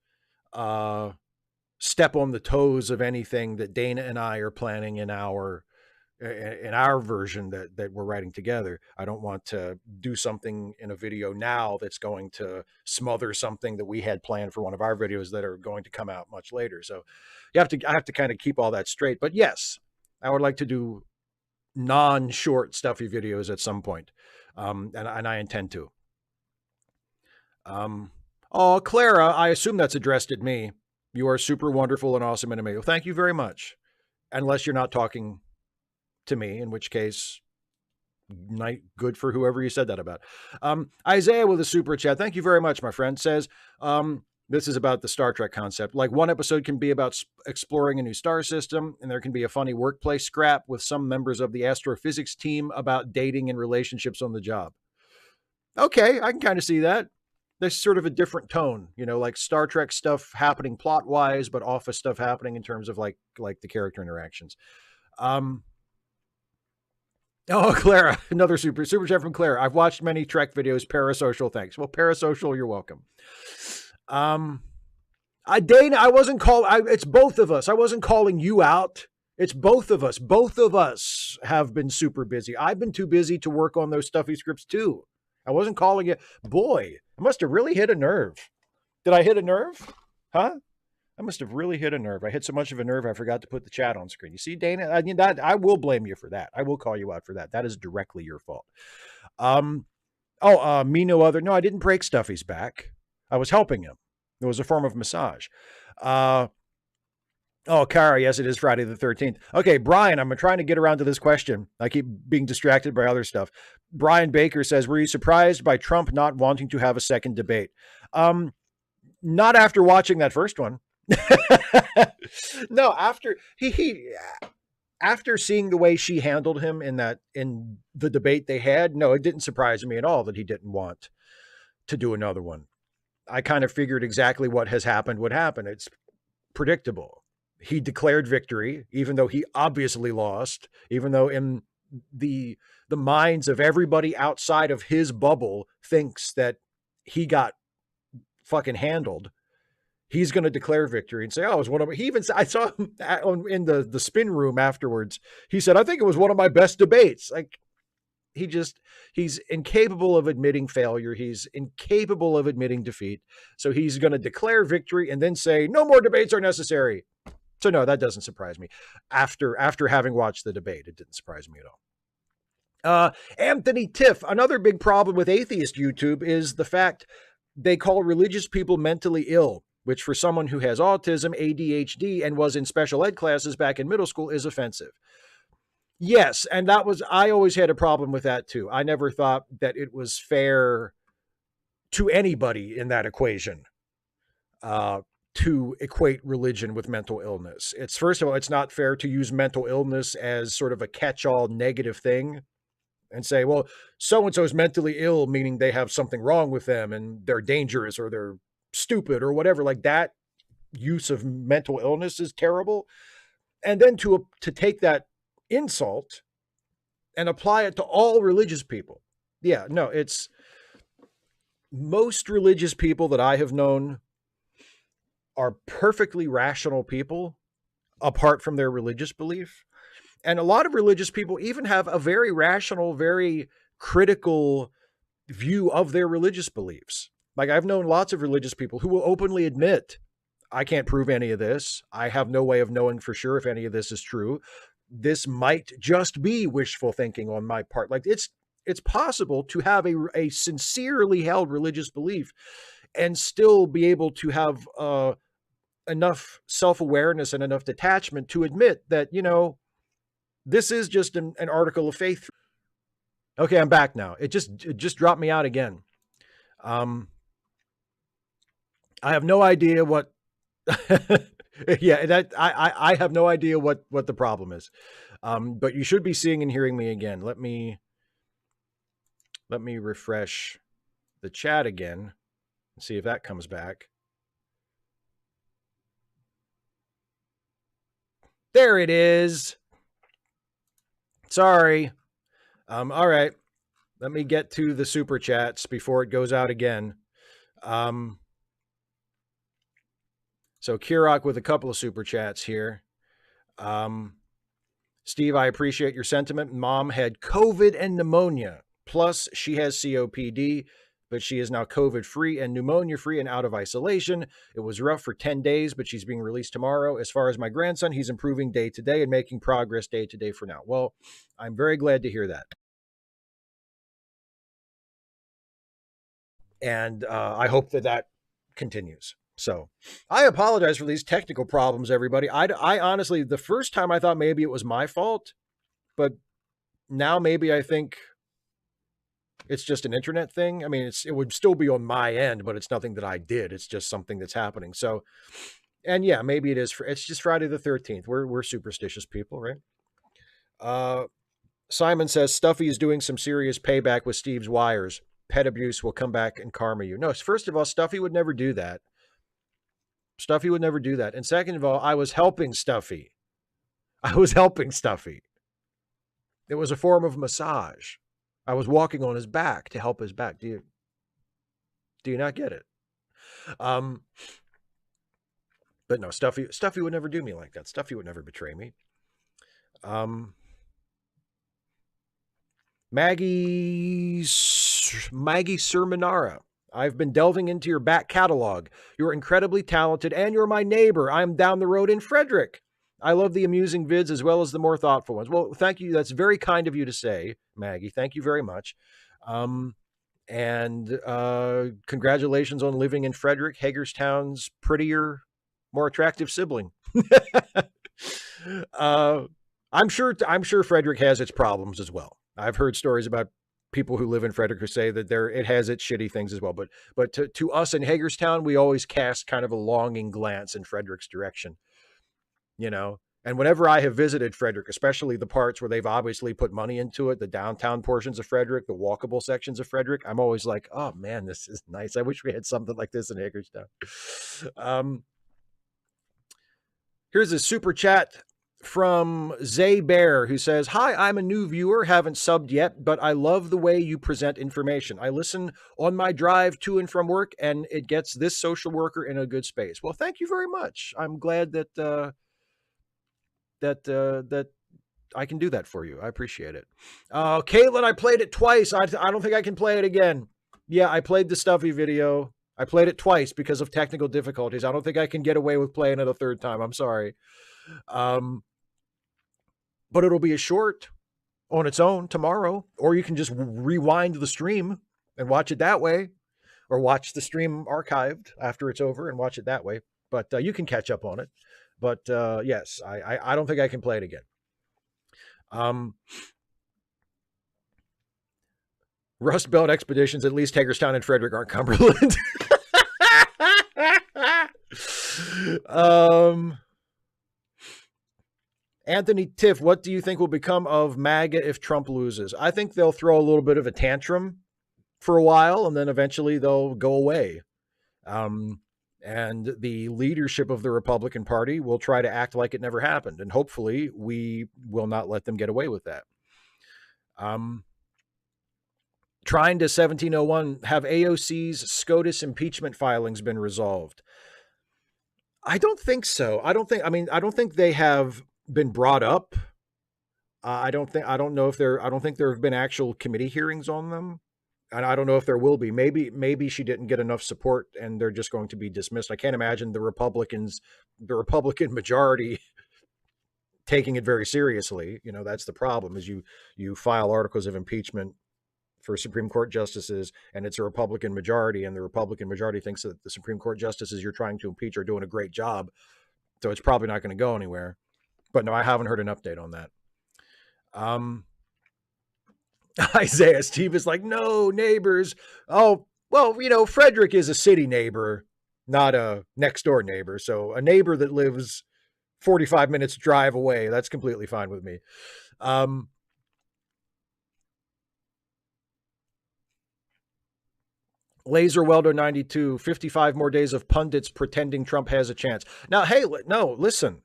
step on the toes of anything that Dana and I are planning in our version that we're writing together. I don't want to do something in a video now that's going to smother something that we had planned for one of our videos that are going to come out much later. So I have to kind of keep all that straight. But yes, I would like to do non-short stuffy videos at some point. And I intend to. Oh, Clara, I assume that's addressed at me. You are super wonderful and awesome and amazing. Well, thank you very much. Unless you're not talking to me, in which case, good for whoever you said that about. Isaiah with a super chat. Thank you very much, my friend. Says, this is about the Star Trek concept. Like, one episode can be about exploring a new star system, and there can be a funny workplace scrap with some members of the astrophysics team about dating and relationships on the job. Okay, I can kind of see that. There's sort of a different tone, like Star Trek stuff happening plot wise, but Office stuff happening in terms of like the character interactions. Oh, Clara, another super chat from Clara. I've watched many Trek videos. Parasocial, thanks. Well, Parasocial, you're welcome. Dana, I wasn't it's both of us. I wasn't calling you out. It's both of us. Both of us have been super busy. I've been too busy to work on those stuffy scripts too. I wasn't calling it. Boy, I must have really hit a nerve. Did I hit a nerve? Huh? I must have really hit a nerve. I hit so much of a nerve, I forgot to put the chat on screen. You see, Dana, I will blame you for that. I will call you out for that. That is directly your fault. Me no other. No, I didn't break Stuffy's back. I was helping him. It was a form of massage. Oh, Kara, yes, it is Friday the 13th. Okay, Brian, I'm trying to get around to this question. I keep being distracted by other stuff. Brian Baker says, were you surprised by Trump not wanting to have a second debate? Not after watching that first one. No, after after seeing the way she handled him in the debate they had, no, it didn't surprise me at all that he didn't want to do another one. I kind of figured exactly what has happened would happen. It's predictable. He declared victory, even though he obviously lost, even though in the minds of everybody outside of his bubble thinks that he got fucking handled. He's going to declare victory and say, oh, it was one of my, I saw him in the spin room afterwards. He said, I think it was one of my best debates. Like, he's incapable of admitting failure. He's incapable of admitting defeat. So he's going to declare victory and then say, no more debates are necessary. So no, that doesn't surprise me. After having watched the debate, it didn't surprise me at all. Anthony Tiff, another big problem with atheist YouTube is the fact they call religious people mentally ill, which for someone who has autism, ADHD, and was in special ed classes back in middle school is offensive. Yes, and I always had a problem with that too. I never thought that it was fair to anybody in that equation to equate religion with mental illness. First of all, it's not fair to use mental illness as sort of a catch-all negative thing and say, well, so-and-so is mentally ill, meaning they have something wrong with them and they're dangerous or they're stupid or whatever. Like, that use of mental illness is terrible. And then to take that insult and apply it to all religious people. Yeah, no, it's most religious people that I have known are perfectly rational people apart from their religious belief. And a lot of religious people even have a very rational, very critical view of their religious beliefs. Like, I've known lots of religious people who will openly admit, I can't prove any of this. I have no way of knowing for sure if any of this is true. This might just be wishful thinking on my part. Like, it's possible to have a sincerely held religious belief and still be able to have enough self-awareness and enough detachment to admit that, this is just an article of faith. Okay, I'm back now. It just dropped me out again. I have no idea what Yeah, that I have no idea what the problem is. But you should be seeing and hearing me again. Let me refresh the chat again and see if that comes back. There it is. Sorry. All right. Let me get to the super chats before it goes out again. So Kirok with a couple of super chats here. Steve, I appreciate your sentiment. Mom had COVID and pneumonia. Plus, she has COPD, but she is now COVID-free and pneumonia-free and out of isolation. It was rough for 10 days, but she's being released tomorrow. As far as my grandson, he's improving day to day and making progress day to day for now. Well, I'm very glad to hear that. And I hope that continues. So I apologize for these technical problems, everybody. I honestly, the first time I thought maybe it was my fault, but now maybe I think it's just an internet thing. I mean, it would still be on my end, but it's nothing that I did. It's just something that's happening. So, and yeah, maybe it is. It's just Friday the 13th. We're superstitious people, right? Simon says Stuffy is doing some serious payback with Steve's wires. Pet abuse will come back and karma you. No, first of all, Stuffy would never do that. Stuffy would never do that. And second of all, I was helping Stuffy. It was a form of massage. I was walking on his back to help his back. Do you not get it? But no, Stuffy would never do me like that. Stuffy would never betray me. Maggie Sermonara. I've been delving into your back catalog. You're incredibly talented, and you're my neighbor. I'm down the road in Frederick. I love the amusing vids as well as the more thoughtful ones. Well, thank you. That's very kind of you to say, Maggie. Thank you very much. And congratulations on living in Frederick, Hagerstown's prettier, more attractive sibling. I'm sure Frederick has its problems as well. I've heard stories about people who live in Frederick who say that it has its shitty things as well. But to us in Hagerstown, we always cast kind of a longing glance in Frederick's direction, you know. And whenever I have visited Frederick, especially the parts where they've obviously put money into it, the downtown portions of Frederick, the walkable sections of Frederick, I'm always like, oh man, this is nice. I wish we had something like this in Hagerstown. Here's a super chat from Zay Bear, who says, hi, I'm a new viewer, haven't subbed yet, but I love the way you present information. I listen on my drive to and from work, and it gets this social worker in a good space. Well, thank you very much. I'm glad that that I can do that for you. I appreciate it. Caitlin, I played it twice. I don't think I can play it again. Yeah, I played the Stuffy video. I played it twice because of technical difficulties. I don't think I can get away with playing it a third time. I'm sorry. But it'll be a short on its own tomorrow, or you can just rewind the stream and watch it that way, or watch the stream archived after it's over and watch it that way. But you can catch up on it. But yes, I don't think I can play it again. Rust Belt Expeditions, at least Hagerstown and Frederick aren't Cumberland. Anthony Tiff, what do you think will become of MAGA if Trump loses? I think they'll throw a little bit of a tantrum for a while, and then eventually they'll go away. And the leadership of the Republican Party will try to act like it never happened. And hopefully we will not let them get away with that. Trying to 1701, have AOC's SCOTUS impeachment filings been resolved? I don't think so. I don't think they have been brought up. I don't think there have been actual committee hearings on them. And I don't know if there will be. Maybe she didn't get enough support and they're just going to be dismissed. I can't imagine the Republican majority taking it very seriously. You know, that's the problem, is you file articles of impeachment for Supreme Court justices, and it's a Republican majority, and the Republican majority thinks that the Supreme Court justices you're trying to impeach are doing a great job. So it's probably not going to go anywhere. But no, I haven't heard an update on that. Isaiah, Steve is like, no, neighbors. Oh, well, you know, Frederick is a city neighbor. not a next door neighbor. So a neighbor that lives 45 minutes drive away, that's completely fine with me. Laser Welder 92, 55 more days of pundits pretending Trump has a chance. Now, hey, no, listen.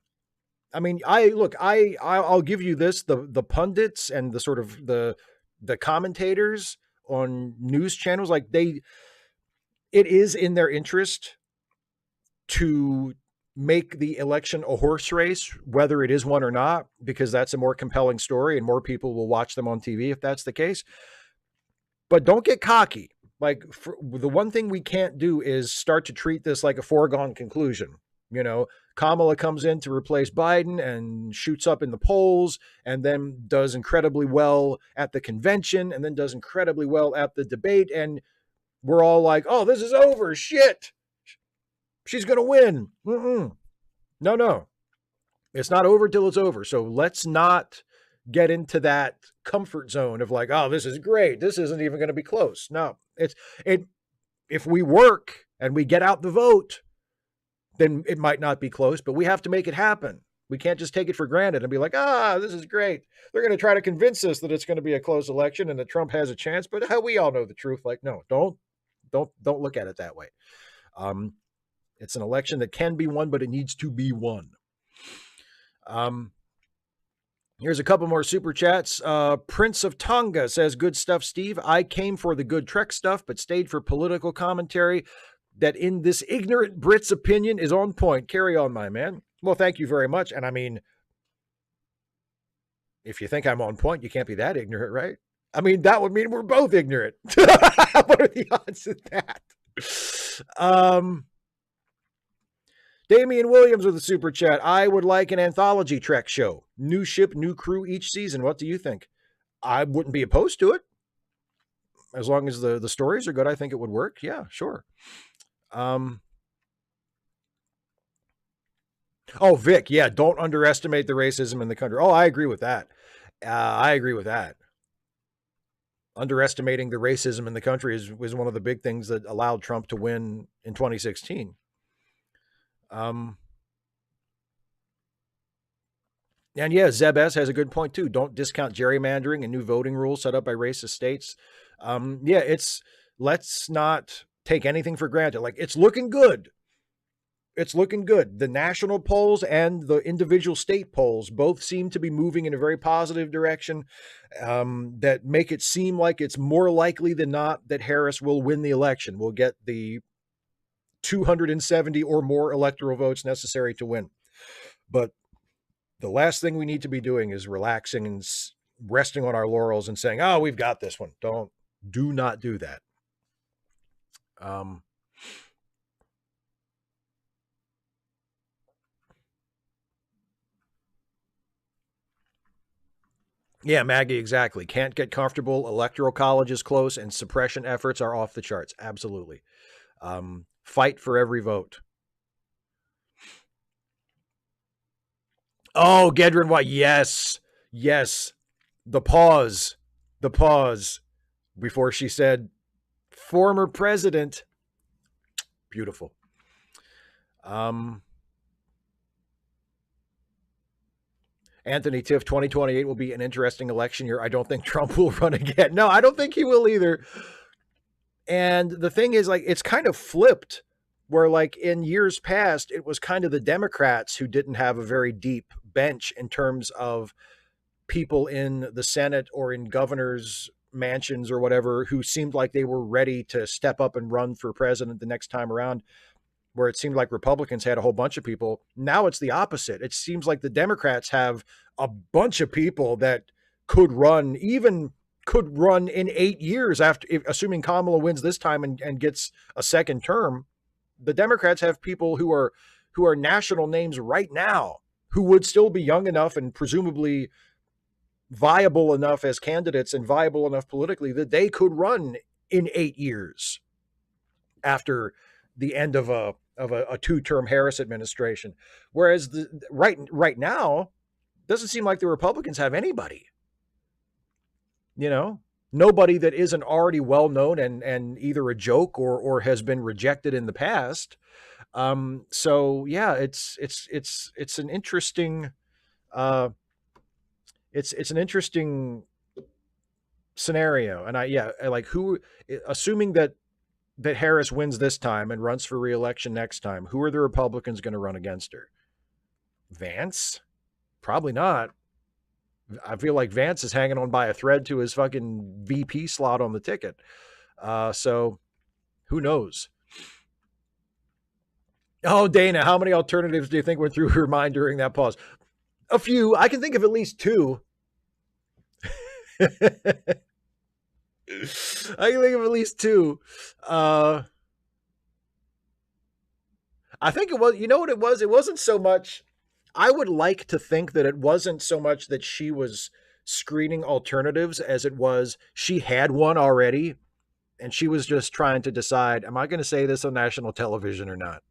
I mean, I'll give you this: the pundits and the sort of the commentators on news channels, like it is in their interest to make the election a horse race, whether it is one or not, because that's a more compelling story and more people will watch them on TV if that's the case. But don't get cocky. Like, the one thing we can't do is start to treat this like a foregone conclusion. You know, Kamala comes in to replace Biden and shoots up in the polls and then does incredibly well at the convention and then does incredibly well at the debate. And we're all like, oh, this is over. Shit. She's going to win. No. It's not over till it's over. So let's not get into that comfort zone of like, oh, this is great. This isn't even going to be close. No, if we work and we get out the vote, then it might not be close, but we have to make it happen. We can't just take it for granted and be like, this is great. They're going to try to convince us that it's going to be a close election and that Trump has a chance, but we all know the truth. Like, no, don't look at it that way. It's an election that can be won, but it needs to be won. Here's a couple more super chats. Prince of Tonga says, good stuff, Steve. I came for the good Trek stuff, but stayed for political commentary that in this ignorant Brit's opinion is on point. Carry on, my man. Well, thank you very much. And I mean, if you think I'm on point, you can't be that ignorant, right? I mean, that would mean we're both ignorant. What are the odds of that? Damian Williams with a super chat. I would like an anthology Trek show. New ship, new crew each season. What do you think? I wouldn't be opposed to it. As long as the stories are good, I think it would work. Yeah, sure. Oh, Vic. Yeah, don't underestimate the racism in the country. Oh, I agree with that. Underestimating the racism in the country was one of the big things that allowed Trump to win in 2016. And yeah, Zeb S has a good point too. Don't discount gerrymandering and new voting rules set up by racist states. Let's not take anything for granted. Like, it's looking good. It's looking good. The national polls and the individual state polls both seem to be moving in a very positive direction, that make it seem like it's more likely than not that Harris will win the election. Will get the 270 or more electoral votes necessary to win. But the last thing we need to be doing is relaxing and resting on our laurels and saying, oh, we've got this one. Do not do that. Yeah, Maggie, exactly. Can't get comfortable. Electoral college is close and suppression efforts are off the charts. Absolutely. Fight for every vote. Oh, Gedrin White. Yes. The pause before she said former president. Beautiful. Anthony Tiff, 2028 will be an interesting election year. I don't think Trump will run again. No, I don't think he will either. And the thing is, like, it's kind of flipped where, like, in years past, it was kind of the Democrats who didn't have a very deep bench in terms of people in the Senate or in governors' mansions or whatever who seemed like they were ready to step up and run for president the next time around, where it seemed like Republicans had a whole bunch of people. Now it's the opposite. It seems like the Democrats have a bunch of people that could run in 8 years after, assuming Kamala wins this time and gets a second term. The Democrats have people who are national names right now who would still be young enough and presumably viable enough as candidates and viable enough politically that they could run in 8 years after the end of a two-term Harris administration. Whereas right now, doesn't seem like the Republicans have anybody. Nobody that isn't already well known and either a joke or has been rejected in the past. So yeah, it's an interesting it's an interesting scenario. And I like who, assuming that Harris wins this time and runs for re-election next time, who are the Republicans going to run against her? Vance? Probably not. I feel like Vance is hanging on by a thread to his fucking VP slot on the ticket. So who knows? Oh, Dana, how many alternatives do you think went through her mind during that pause? A few. I can think of at least two. I can think of at least two. I think it was, you know what it was? It wasn't so much, I would like to think that it wasn't so much that she was screening alternatives as it was she had one already. And she was just trying to decide, am I going to say this on national television or not?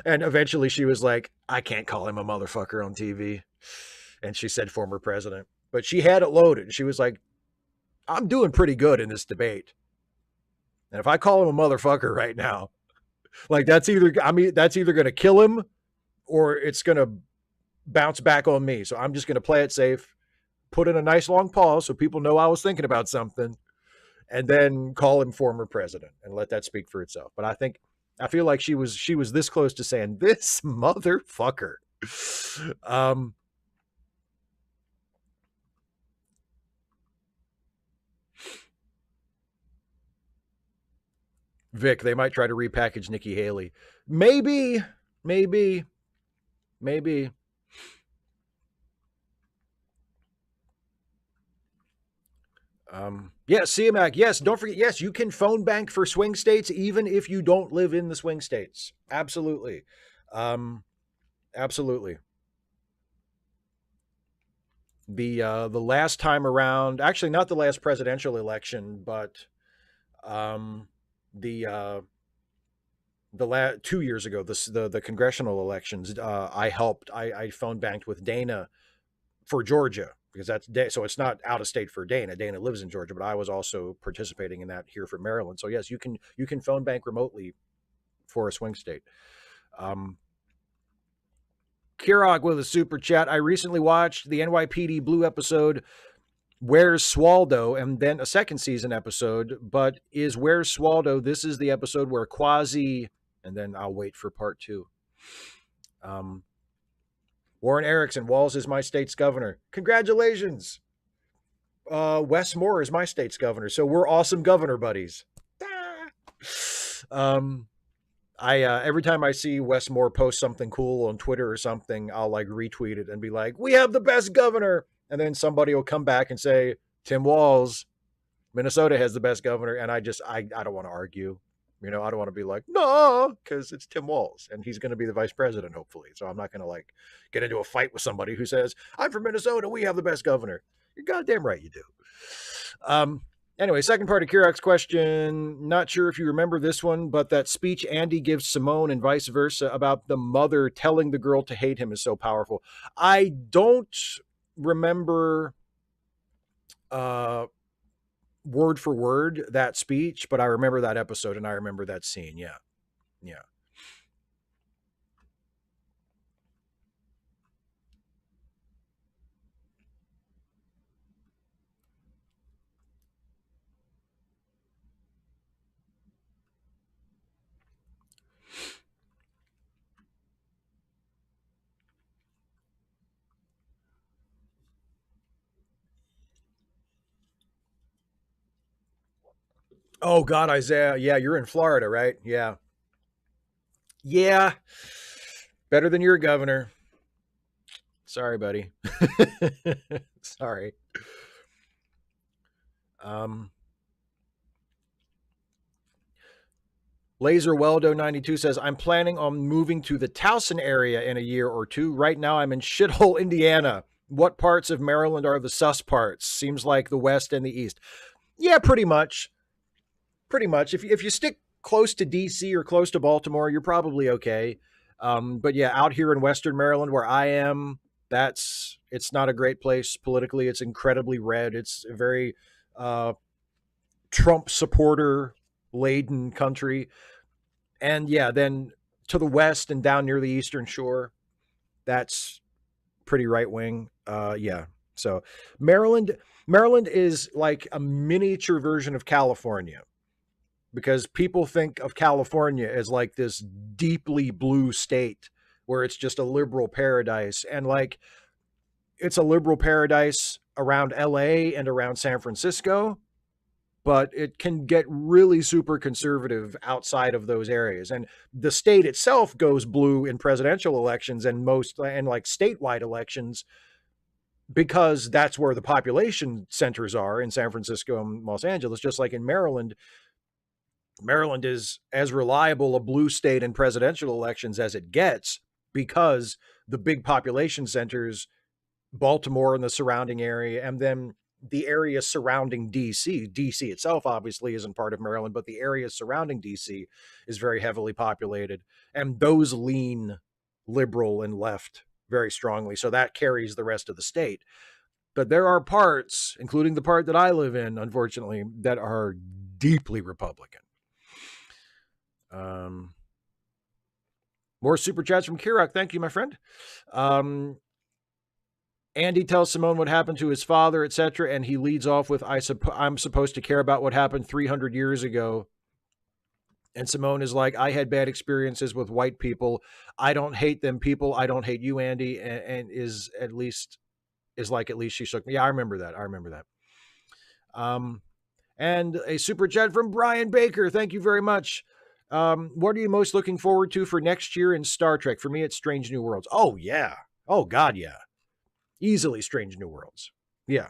And eventually she was like, I can't call him a motherfucker on TV. And she said former president. But she had it loaded. She was like, I'm doing pretty good in this debate. And if I call him a motherfucker right now, like that's either going to kill him or it's going to bounce back on me. So I'm just going to play it safe, put in a nice long pause so people know I was thinking about something, and then call him former president and let that speak for itself. But I feel like she was this close to saying this motherfucker. Vic, they might try to repackage Nikki Haley. Maybe. Yeah, CMAC. Yes, don't forget. Yes, you can phone bank for swing states even if you don't live in the swing states. Absolutely. Absolutely. The last time around, actually not the last presidential election, but the 2 years ago, the congressional elections, I phone banked with Dana for Georgia, because so it's not out of state for Dana. Dana lives in Georgia, but I was also participating in that here for Maryland. So yes, you can phone bank remotely for a swing state. Kirog with a super chat. I recently watched the NYPD Blue episode, Where's Swaldo, and then a second season episode, but is Where's Swaldo, this is the episode where Quasi, and then I'll wait for part 2. Warren Erickson, Walz is my state's governor. Congratulations. Wes Moore is my state's governor. So we're awesome governor buddies. Every time I see Wes Moore post something cool on Twitter or something, I'll like retweet it and be like, we have the best governor. And then somebody will come back and say, Tim Walz, Minnesota has the best governor. And I don't want to argue. I don't want to be like, no, because it's Tim Walz and he's going to be the vice president, hopefully. So I'm not going to like get into a fight with somebody who says, I'm from Minnesota, we have the best governor. You're goddamn right you do. Anyway, second part of Kirok's question. Not sure if you remember this one, but that speech Andy gives Simone and vice versa about the mother telling the girl to hate him is so powerful. I don't remember word for word that speech, but I remember that episode and I remember that scene. Yeah. Oh God, Isaiah. Yeah, you're in Florida, right? Yeah. Better than your governor. Sorry, buddy. Sorry. Laser Weldo 92 says, I'm planning on moving to the Towson area in a year or two. Right now I'm in shithole Indiana. What parts of Maryland are the sus parts? Seems like the West and the East. Yeah, pretty much. If you stick close to DC or close to Baltimore, you're probably okay. But yeah, out here in Western Maryland where I am, it's not a great place politically. It's incredibly red. It's a very Trump supporter laden country. And yeah, then to the west and down near the Eastern Shore, that's pretty right wing. Yeah. So Maryland is like a miniature version of California, because people think of California as like this deeply blue state where it's just a liberal paradise. And like, it's a liberal paradise around LA and around San Francisco, but it can get really super conservative outside of those areas. And the state itself goes blue in presidential elections and like statewide elections, because that's where the population centers are in San Francisco and Los Angeles. Just like in Maryland is as reliable a blue state in presidential elections as it gets, because the big population centers, Baltimore and the surrounding area, and then the area surrounding DC. DC itself obviously isn't part of Maryland, but the area surrounding DC is very heavily populated, and those lean liberal and left very strongly. So that carries the rest of the state. But there are parts, including the part that I live in, unfortunately, that are deeply Republican. More super chats from Kirok. Thank you, my friend. Andy tells Simone what happened to his father, etc., and he leads off with, I'm supposed to care about what happened 300 years ago. And Simone is like, I had bad experiences with white people. I don't hate them people. I don't hate you, Andy. And is like, at least she shook me. Yeah, I remember that. And a super chat from Brian Baker. Thank you very much. What are you most looking forward to for next year in Star Trek? For me, it's Strange New Worlds. Oh, yeah. Oh, God, yeah. Easily Strange New Worlds. Yeah.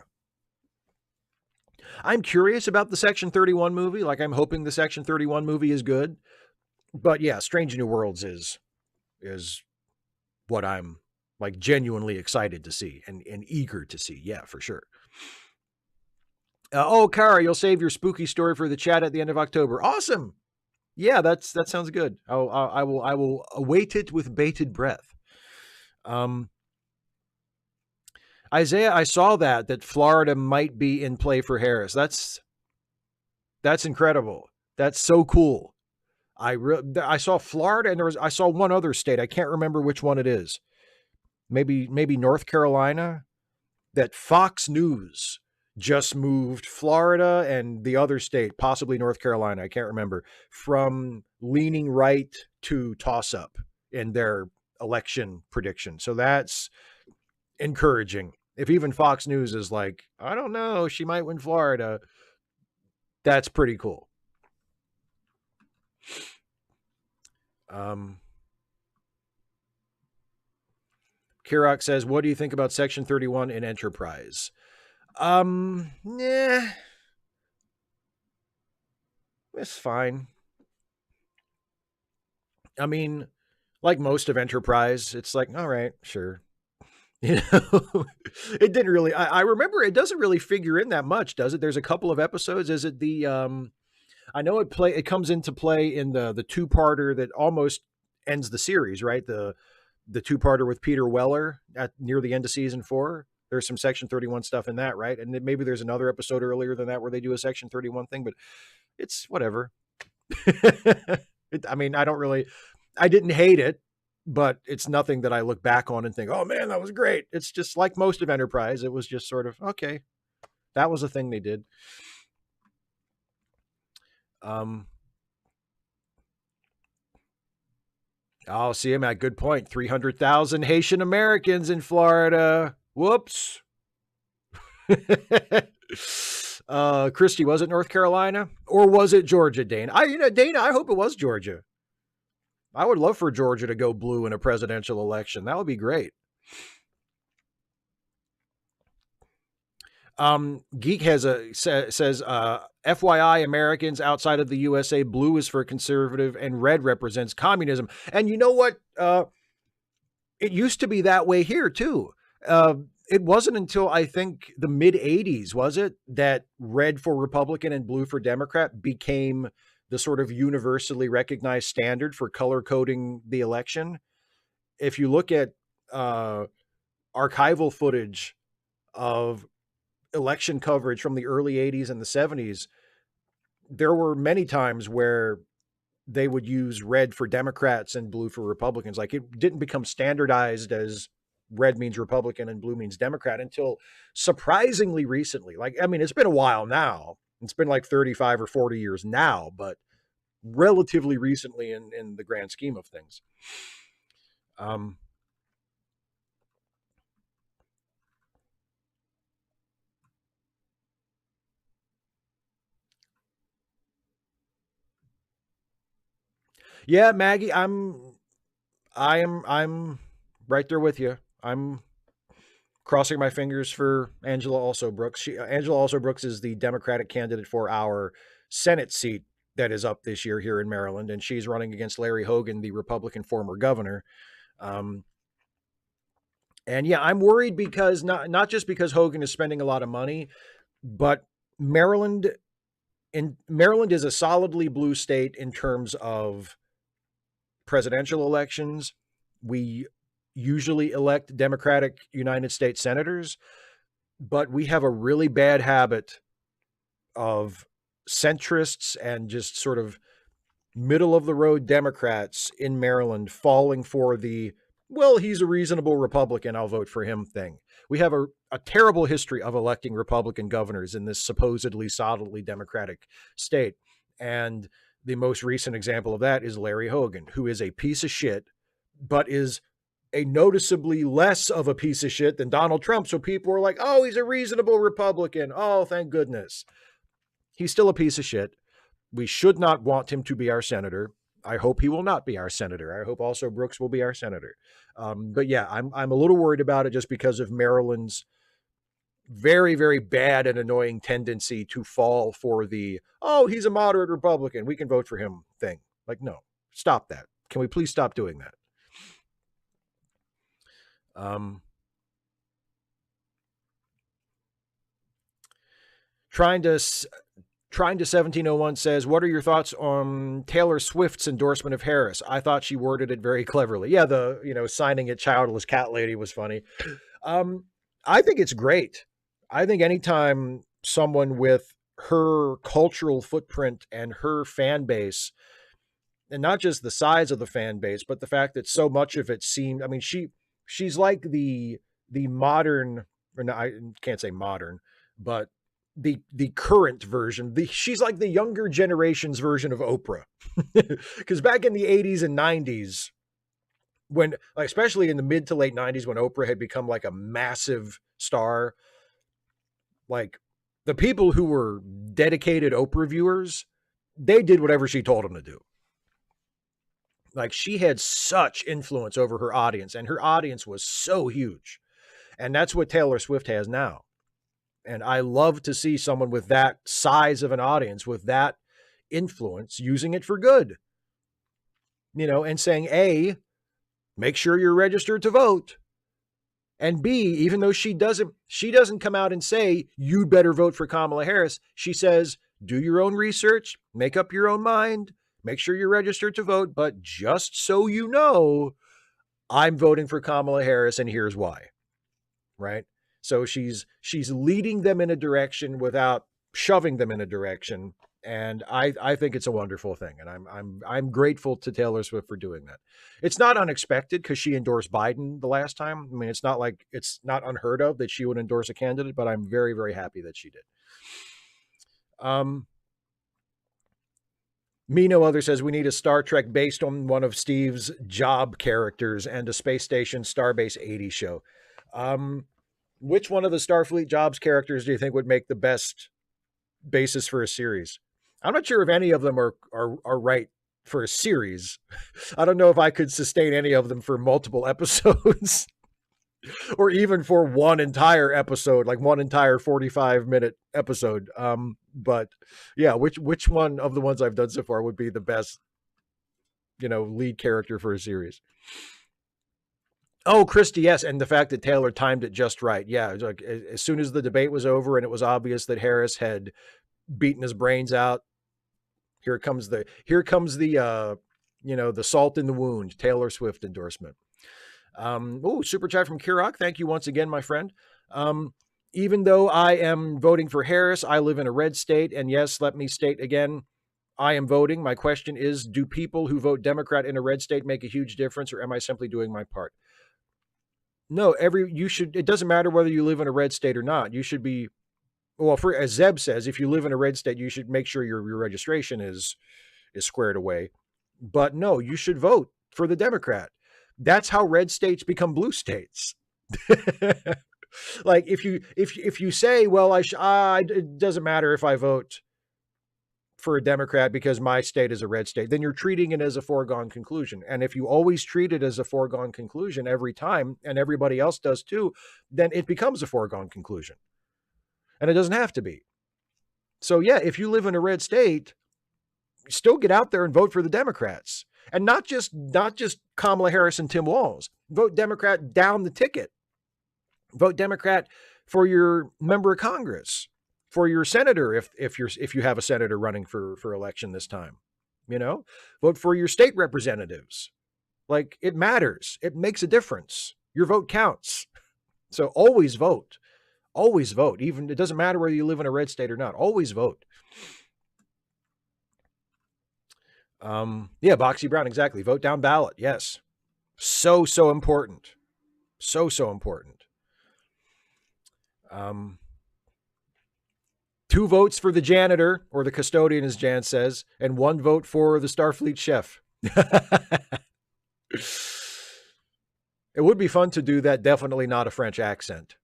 I'm curious about the Section 31 movie. Like, I'm hoping the Section 31 movie is good. But yeah, Strange New Worlds is what I'm like genuinely excited to see and eager to see. Yeah, for sure. Kara, you'll save your spooky story for the chat at the end of October. Awesome. Yeah, that sounds good. I will await it with bated breath. Isaiah, I saw that Florida might be in play for Harris. That's incredible. That's so cool. I saw Florida, and I saw one other state. I can't remember which one it is. Maybe North Carolina. That Fox News just moved Florida and the other state, possibly North Carolina, I can't remember, from leaning right to toss up in their election prediction. So that's encouraging. If even Fox News is like, I don't know, she might win Florida, that's pretty cool. Kirok says, what do you think about Section 31 in Enterprise? Yeah. It's fine. I mean, like most of Enterprise, it's like, all right, sure. You know, it didn't really, I remember it doesn't really figure in that much, does it? There's a couple of episodes. Is it the, I know it comes into play in the two-parter that almost ends the series, right? The two-parter with Peter Weller near the end of season 4. There's some Section 31 stuff in that, right? And maybe there's another episode earlier than that where they do a Section 31 thing, but it's whatever. I mean, I didn't hate it, but it's nothing that I look back on and think, oh man, that was great. It's just like most of Enterprise. It was just sort of, okay, that was a thing they did. Oh, see him at good point. 300,000 Haitian Americans in Florida. Whoops. Christy, was it North Carolina or was it Georgia, Dana? Dana, I hope it was Georgia. I would love for Georgia to go blue in a presidential election. That would be great. Geek says, FYI, Americans outside of the USA, blue is for conservative and red represents communism. And you know what? It used to be that way here too. It wasn't until I think the mid 80s, was it, that red for Republican and blue for Democrat became the sort of universally recognized standard for color coding the election. If you look at archival footage of election coverage from the early 80s and the 70s, there were many times where they would use red for Democrats and blue for Republicans. Like it didn't become standardized as red means Republican and blue means Democrat until surprisingly recently. Like, I mean, it's been a while now. It's been like 35 or 40 years now, but relatively recently in the grand scheme of things. Yeah, Maggie, I'm right there with you. I'm crossing my fingers for Angela Also Brooks. Angela Also Brooks is the Democratic candidate for our Senate seat that is up this year here in Maryland, and she's running against Larry Hogan, the Republican former governor. And yeah, I'm worried because not just because Hogan is spending a lot of money, but Maryland is a solidly blue state in terms of presidential elections. We usually elect Democratic United States senators, but we have a really bad habit of centrists and just sort of middle of the road Democrats in Maryland falling for the, well, he's a reasonable Republican, I'll vote for him thing. We have a terrible history of electing Republican governors in this supposedly solidly Democratic state. And the most recent example of that is Larry Hogan, who is a piece of shit, but is a noticeably less of a piece of shit than Donald Trump. So people were like, oh, he's a reasonable Republican. Oh, thank goodness. He's still a piece of shit. We should not want him to be our senator. I hope he will not be our senator. I hope also Brooks will be our senator. But yeah, I'm a little worried about it just because of Maryland's very, very bad and annoying tendency to fall for the, oh, he's a moderate Republican, we can vote for him thing. Like, no, stop that. Can we please stop doing that? Trying to 1701 says, what are your thoughts on Taylor Swift's endorsement of Harris? I thought she worded it very cleverly. Yeah, the, signing it childless cat lady was funny. I think it's great. I think anytime someone with her cultural footprint and her fan base, and not just the size of the fan base, but the fact that so much of it seemed, I mean, she's like the modern, or no, I can't say modern, but the current version. She's like the younger generation's version of Oprah. Because back in the 80s and 90s, when, like, especially in the mid to late 90s, when Oprah had become like a massive star, like the people who were dedicated Oprah viewers, they did whatever she told them to do. Like, she had such influence over her audience, and her audience was so huge. And that's what Taylor Swift has now. And I love to see someone with that size of an audience, with that influence, using it for good. And saying, A, make sure you're registered to vote. And B, even though she doesn't come out and say, you'd better vote for Kamala Harris. She says, do your own research, make up your own mind, make sure you're registered to vote. But just so you know, I'm voting for Kamala Harris, and here's why. Right? So she's leading them in a direction without shoving them in a direction. And I think it's a wonderful thing. And I'm grateful to Taylor Swift for doing that. It's not unexpected because she endorsed Biden the last time. I mean, it's not unheard of that she would endorse a candidate, but I'm very, very happy that she did. Me No Other says we need a Star Trek based on one of Steve's job characters and a space station Starbase 80 show. Which one of the Starfleet Jobs characters do you think would make the best basis for a series? I'm not sure if any of them are right for a series. I don't know if I could sustain any of them for multiple episodes or even for one entire episode, like one entire 45-minute episode. But yeah, which one of the ones I've done so far would be the best, lead character for a series? Oh, Christy, yes. And the fact that Taylor timed it just right. Yeah. Like, as soon as the debate was over and it was obvious that Harris had beaten his brains out, here comes the the salt in the wound, Taylor Swift endorsement. Super chat from Kirok. Thank you once again, my friend. Even though I am voting for Harris, I live in a red state. And yes, let me state again, I am voting. My question is, do people who vote Democrat in a red state make a huge difference, or am I simply doing my part? No, it doesn't matter whether you live in a red state or not. You should be, well, as Zeb says, if you live in a red state, you should make sure your registration is squared away. But no, you should vote for the Democrat. That's how red states become blue states. Like if you say, well, it doesn't matter if I vote for a Democrat because my state is a red state, then you're treating it as a foregone conclusion. And if you always treat it as a foregone conclusion every time, and everybody else does too, then it becomes a foregone conclusion. And it doesn't have to be. So yeah, if you live in a red state, still get out there and vote for the Democrats. And not just Kamala Harris and Tim Walz. Vote Democrat down the ticket. Vote Democrat for your member of Congress, for your senator if you have a senator running for election this time. You know, vote for your state representatives. Like, it matters. It makes a difference. Your vote counts. So always vote. Always vote. Even it doesn't matter whether you live in a red state or not. Always vote. Yeah, Boxy Brown, exactly. Vote down ballot. Yes. So important. So important. 2 votes for the janitor, or the custodian, as Jan says, and 1 vote for the Starfleet chef. It would be fun to do that. Definitely not a French accent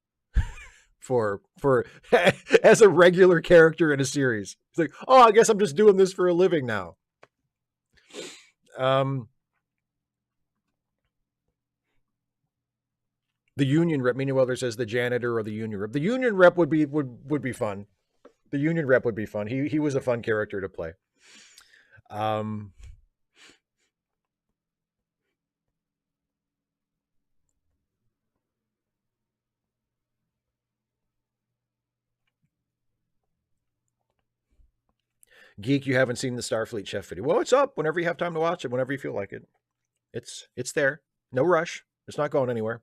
for as a regular character in a series. It's like, oh, I guess I'm just doing this for a living now. The union rep, meaning whether it says the janitor or the union rep. The union rep would be fun. The union rep would be fun. He was a fun character to play. Geek, you haven't seen the Starfleet chef video. Well, it's up whenever you have time to watch it, whenever you feel like it. It's there. No rush. It's not going anywhere.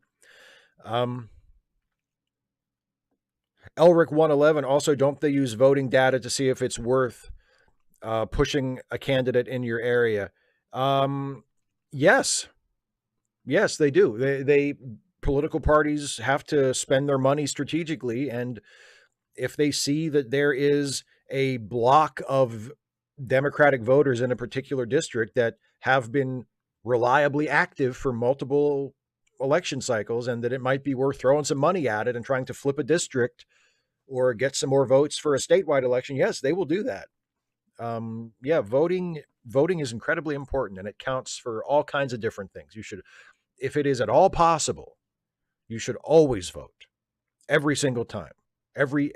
Elric 111, also, don't they use voting data to see if it's worth pushing a candidate in your area? Yes. Yes, they do. They political parties have to spend their money strategically, and if they see that there is a block of Democratic voters in a particular district that have been reliably active for multiple election cycles, and that it might be worth throwing some money at it and trying to flip a district or get some more votes for a statewide election, yes, they will do that. Yeah, voting is incredibly important, and it counts for all kinds of different things. You should, if it is at all possible, you should always vote every single time. Every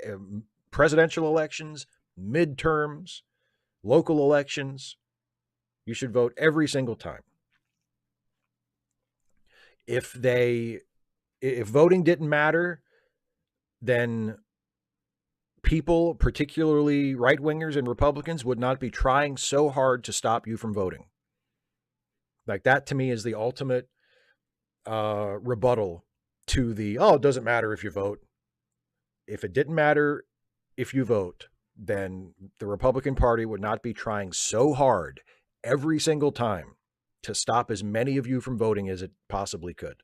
presidential elections, midterms, local elections, you should vote every single time. If voting didn't matter, then people, particularly right-wingers and Republicans, would not be trying so hard to stop you from voting. Like, that to me is the ultimate rebuttal to the, oh, it doesn't matter if you vote. If it didn't matter if you vote, then the Republican Party would not be trying so hard every single time to stop as many of you from voting as it possibly could.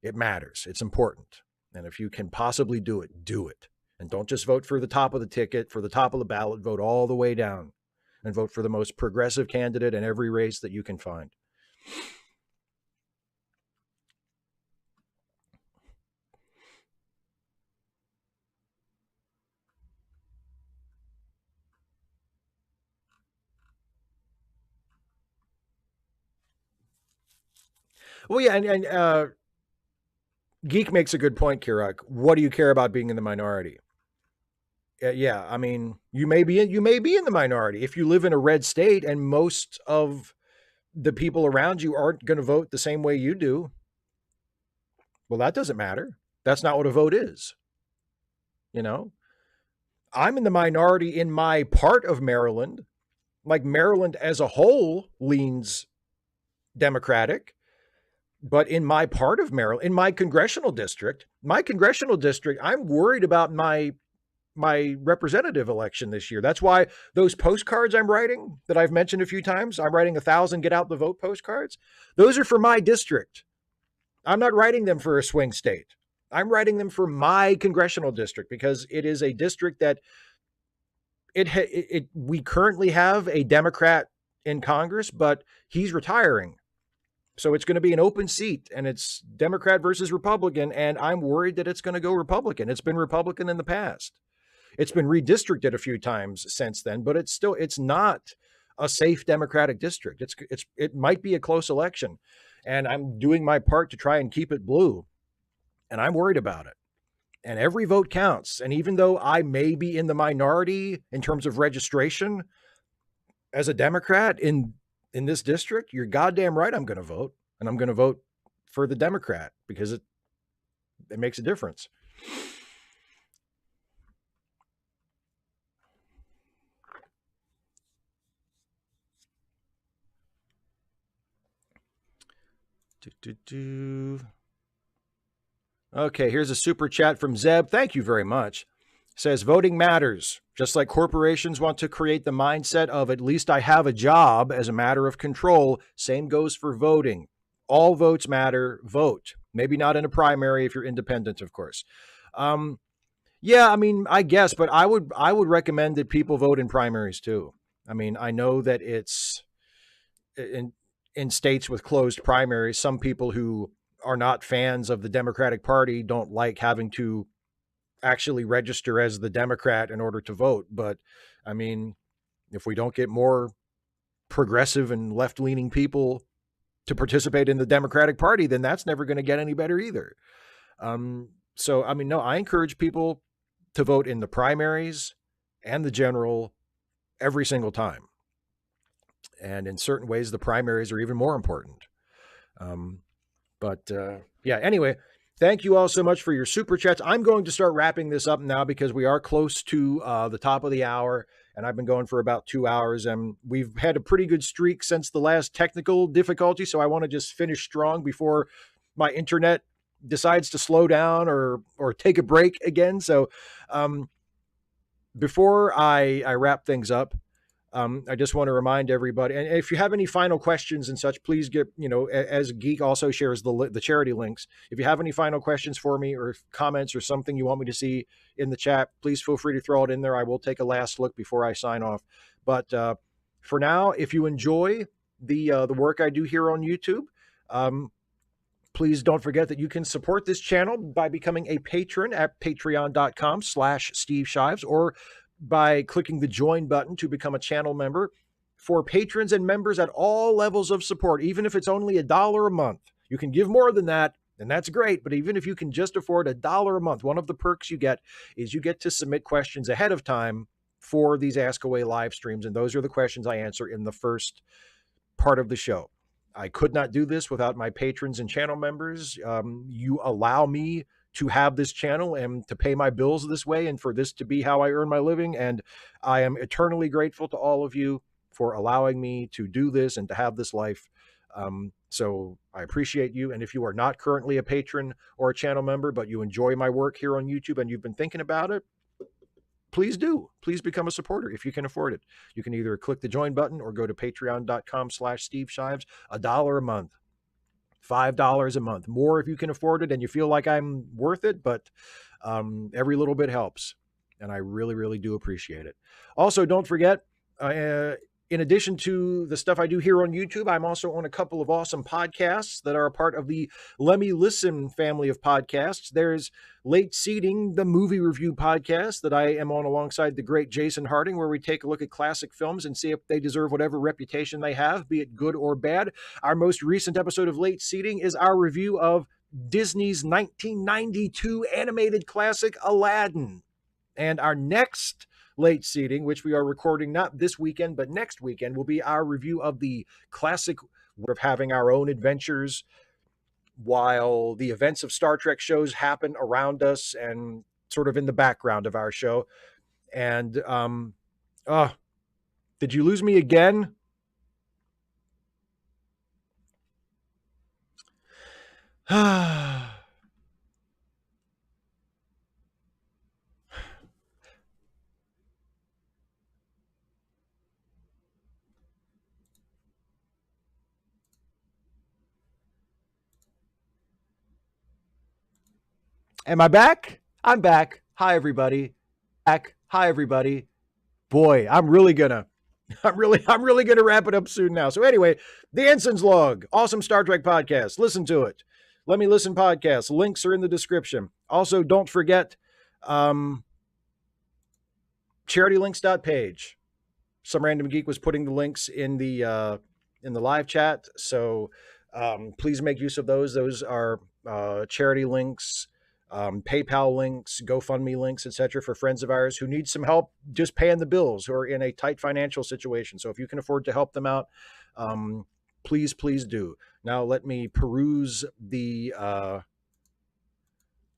It matters. It's important. And if you can possibly do it, do it. And don't just vote for the top of the ticket, for the top of the ballot. Vote all the way down and vote for the most progressive candidate in every race that you can find. Well, yeah, and Geek makes a good point, Kirak. What do you care about being in the minority? Yeah, I mean, you may be in the minority if you live in a red state and most of the people around you aren't going to vote the same way you do. Well, that doesn't matter. That's not what a vote is. You know, I'm in the minority in my part of Maryland. Like, Maryland as a whole leans Democratic. But in my part of Maryland, in my congressional district, I'm worried about my my representative election this year. That's why those postcards I'm writing that I've mentioned a few times, I'm writing 1,000 get out the vote postcards. Those are for my district. I'm not writing them for a swing state. I'm writing them for my congressional district because it is a district that we currently have a Democrat in Congress, but he's retiring. So it's going to be an open seat, and it's Democrat versus Republican, and I'm worried that it's going to go Republican. It's been Republican in the past. It's been redistricted a few times since then, but it's not a safe Democratic district. It might be a close election, and I'm doing my part to try and keep it blue, and I'm worried about it. And every vote counts. And even though I may be in the minority in terms of registration as a Democrat in this district, you're goddamn right I'm going to vote. And I'm going to vote for the Democrat because it makes a difference. Okay, here's a super chat from Zeb. Thank you very much. Says voting matters. Just like corporations want to create the mindset of at least I have a job as a matter of control, same goes for voting. All votes matter. Vote. Maybe not in a primary if you're independent, of course. Yeah, I mean, I guess, but I would recommend that people vote in primaries too. I mean, I know that it's in states with closed primaries, some people who are not fans of the Democratic Party don't like having to actually register as the Democrat in order to vote. But I mean, if we don't get more progressive and left-leaning people to participate in the Democratic Party, then that's never going to get any better either. So, I mean, no, I encourage people to vote in the primaries and the general every single time. And in certain ways, the primaries are even more important. Yeah, anyway, thank you all so much for your super chats. I'm going to start wrapping this up now because we are close to the top of the hour, and I've been going for about 2 hours, and we've had a pretty good streak since the last technical difficulty, so I want to just finish strong before my internet decides to slow down or take a break again. So before I wrap things up, I just want to remind everybody, and if you have any final questions and such, please get, as Geek also shares the charity links. If you have any final questions for me or comments or something you want me to see in the chat, please feel free to throw it in there. I will take a last look before I sign off. But for now, if you enjoy the work I do here on YouTube, please don't forget that you can support this channel by becoming a patron at patreon.com/Steve Shives, or by clicking the join button to become a channel member. For patrons and members at all levels of support, even if it's only $1 a month, you can give more than that, and that's great. But even if you can just afford $1 a month, one of the perks you get is you get to submit questions ahead of time for these Ask Away live streams. And those are the questions I answer in the first part of the show. I could not do this without my patrons and channel members. You allow me to have this channel and to pay my bills this way, and for this to be how I earn my living. And I am eternally grateful to all of you for allowing me to do this and to have this life. So I appreciate you. And if you are not currently a patron or a channel member, but you enjoy my work here on YouTube and you've been thinking about it, please do. Please become a supporter if you can afford it. You can either click the join button or go to patreon.com/Steve Shives. $1 a month. $5 a month, more if you can afford it and you feel like I'm worth it, but every little bit helps, and I really, really do appreciate it. Also, don't forget, in addition to the stuff I do here on YouTube, I'm also on a couple of awesome podcasts that are a part of the Let Me Listen family of podcasts. There's Late Seating, the movie review podcast that I am on alongside the great Jason Harding, where we take a look at classic films and see if they deserve whatever reputation they have, be it good or bad. Our most recent episode of Late Seating is our review of Disney's 1992 animated classic Aladdin. And our next Late Seating, which we are recording not this weekend, but next weekend, will be our review of the classic of having our own adventures while the events of Star Trek shows happen around us and sort of in the background of our show. And did you lose me again? Am I back? I'm back. Hi, everybody. Back. Hi, everybody. Boy, I'm really gonna wrap it up soon now. So anyway, the Ensign's Log, awesome Star Trek podcast. Listen to it. Let Me Listen podcast. Links are in the description. Also, don't forget charitylinks.page. Some random geek was putting the links in the live chat, so please make use of those. Those are charity links, PayPal links, GoFundMe links, etc. for friends of ours who need some help just paying the bills, who are in a tight financial situation. So if you can afford to help them out, please do. Now let me peruse the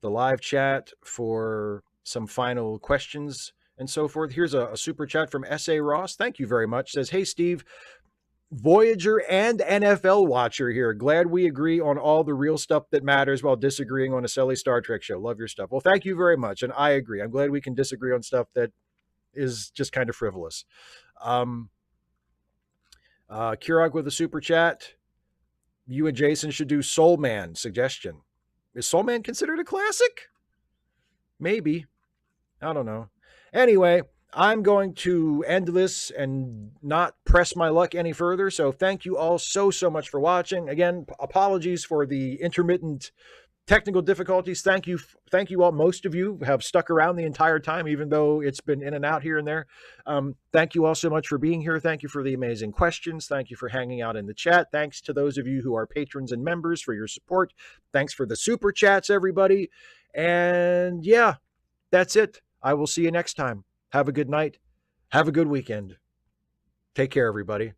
live chat for some final questions and so forth. Here's a super chat from S.A. Ross. Thank you very much. Says, hey, Steve, Voyager and NFL watcher here. Glad we agree on all the real stuff that matters while disagreeing on a silly Star Trek show. Love your stuff. Well, thank you very much. And I agree. I'm glad we can disagree on stuff that is just kind of frivolous. Kirog with a super chat. You and Jason should do Soul Man suggestion. Is Soul Man considered a classic? Maybe. I don't know. Anyway, I'm going to end this and not press my luck any further. So thank you all so much for watching. Again, apologies for the intermittent technical difficulties. Thank you all. Most of you have stuck around the entire time, even though it's been in and out here and there. Thank you all so much for being here. Thank you for the amazing questions. Thank you for hanging out in the chat. Thanks to those of you who are patrons and members for your support. Thanks for the super chats, everybody. And yeah, that's it. I will see you next time. Have a good night. Have a good weekend. Take care, everybody.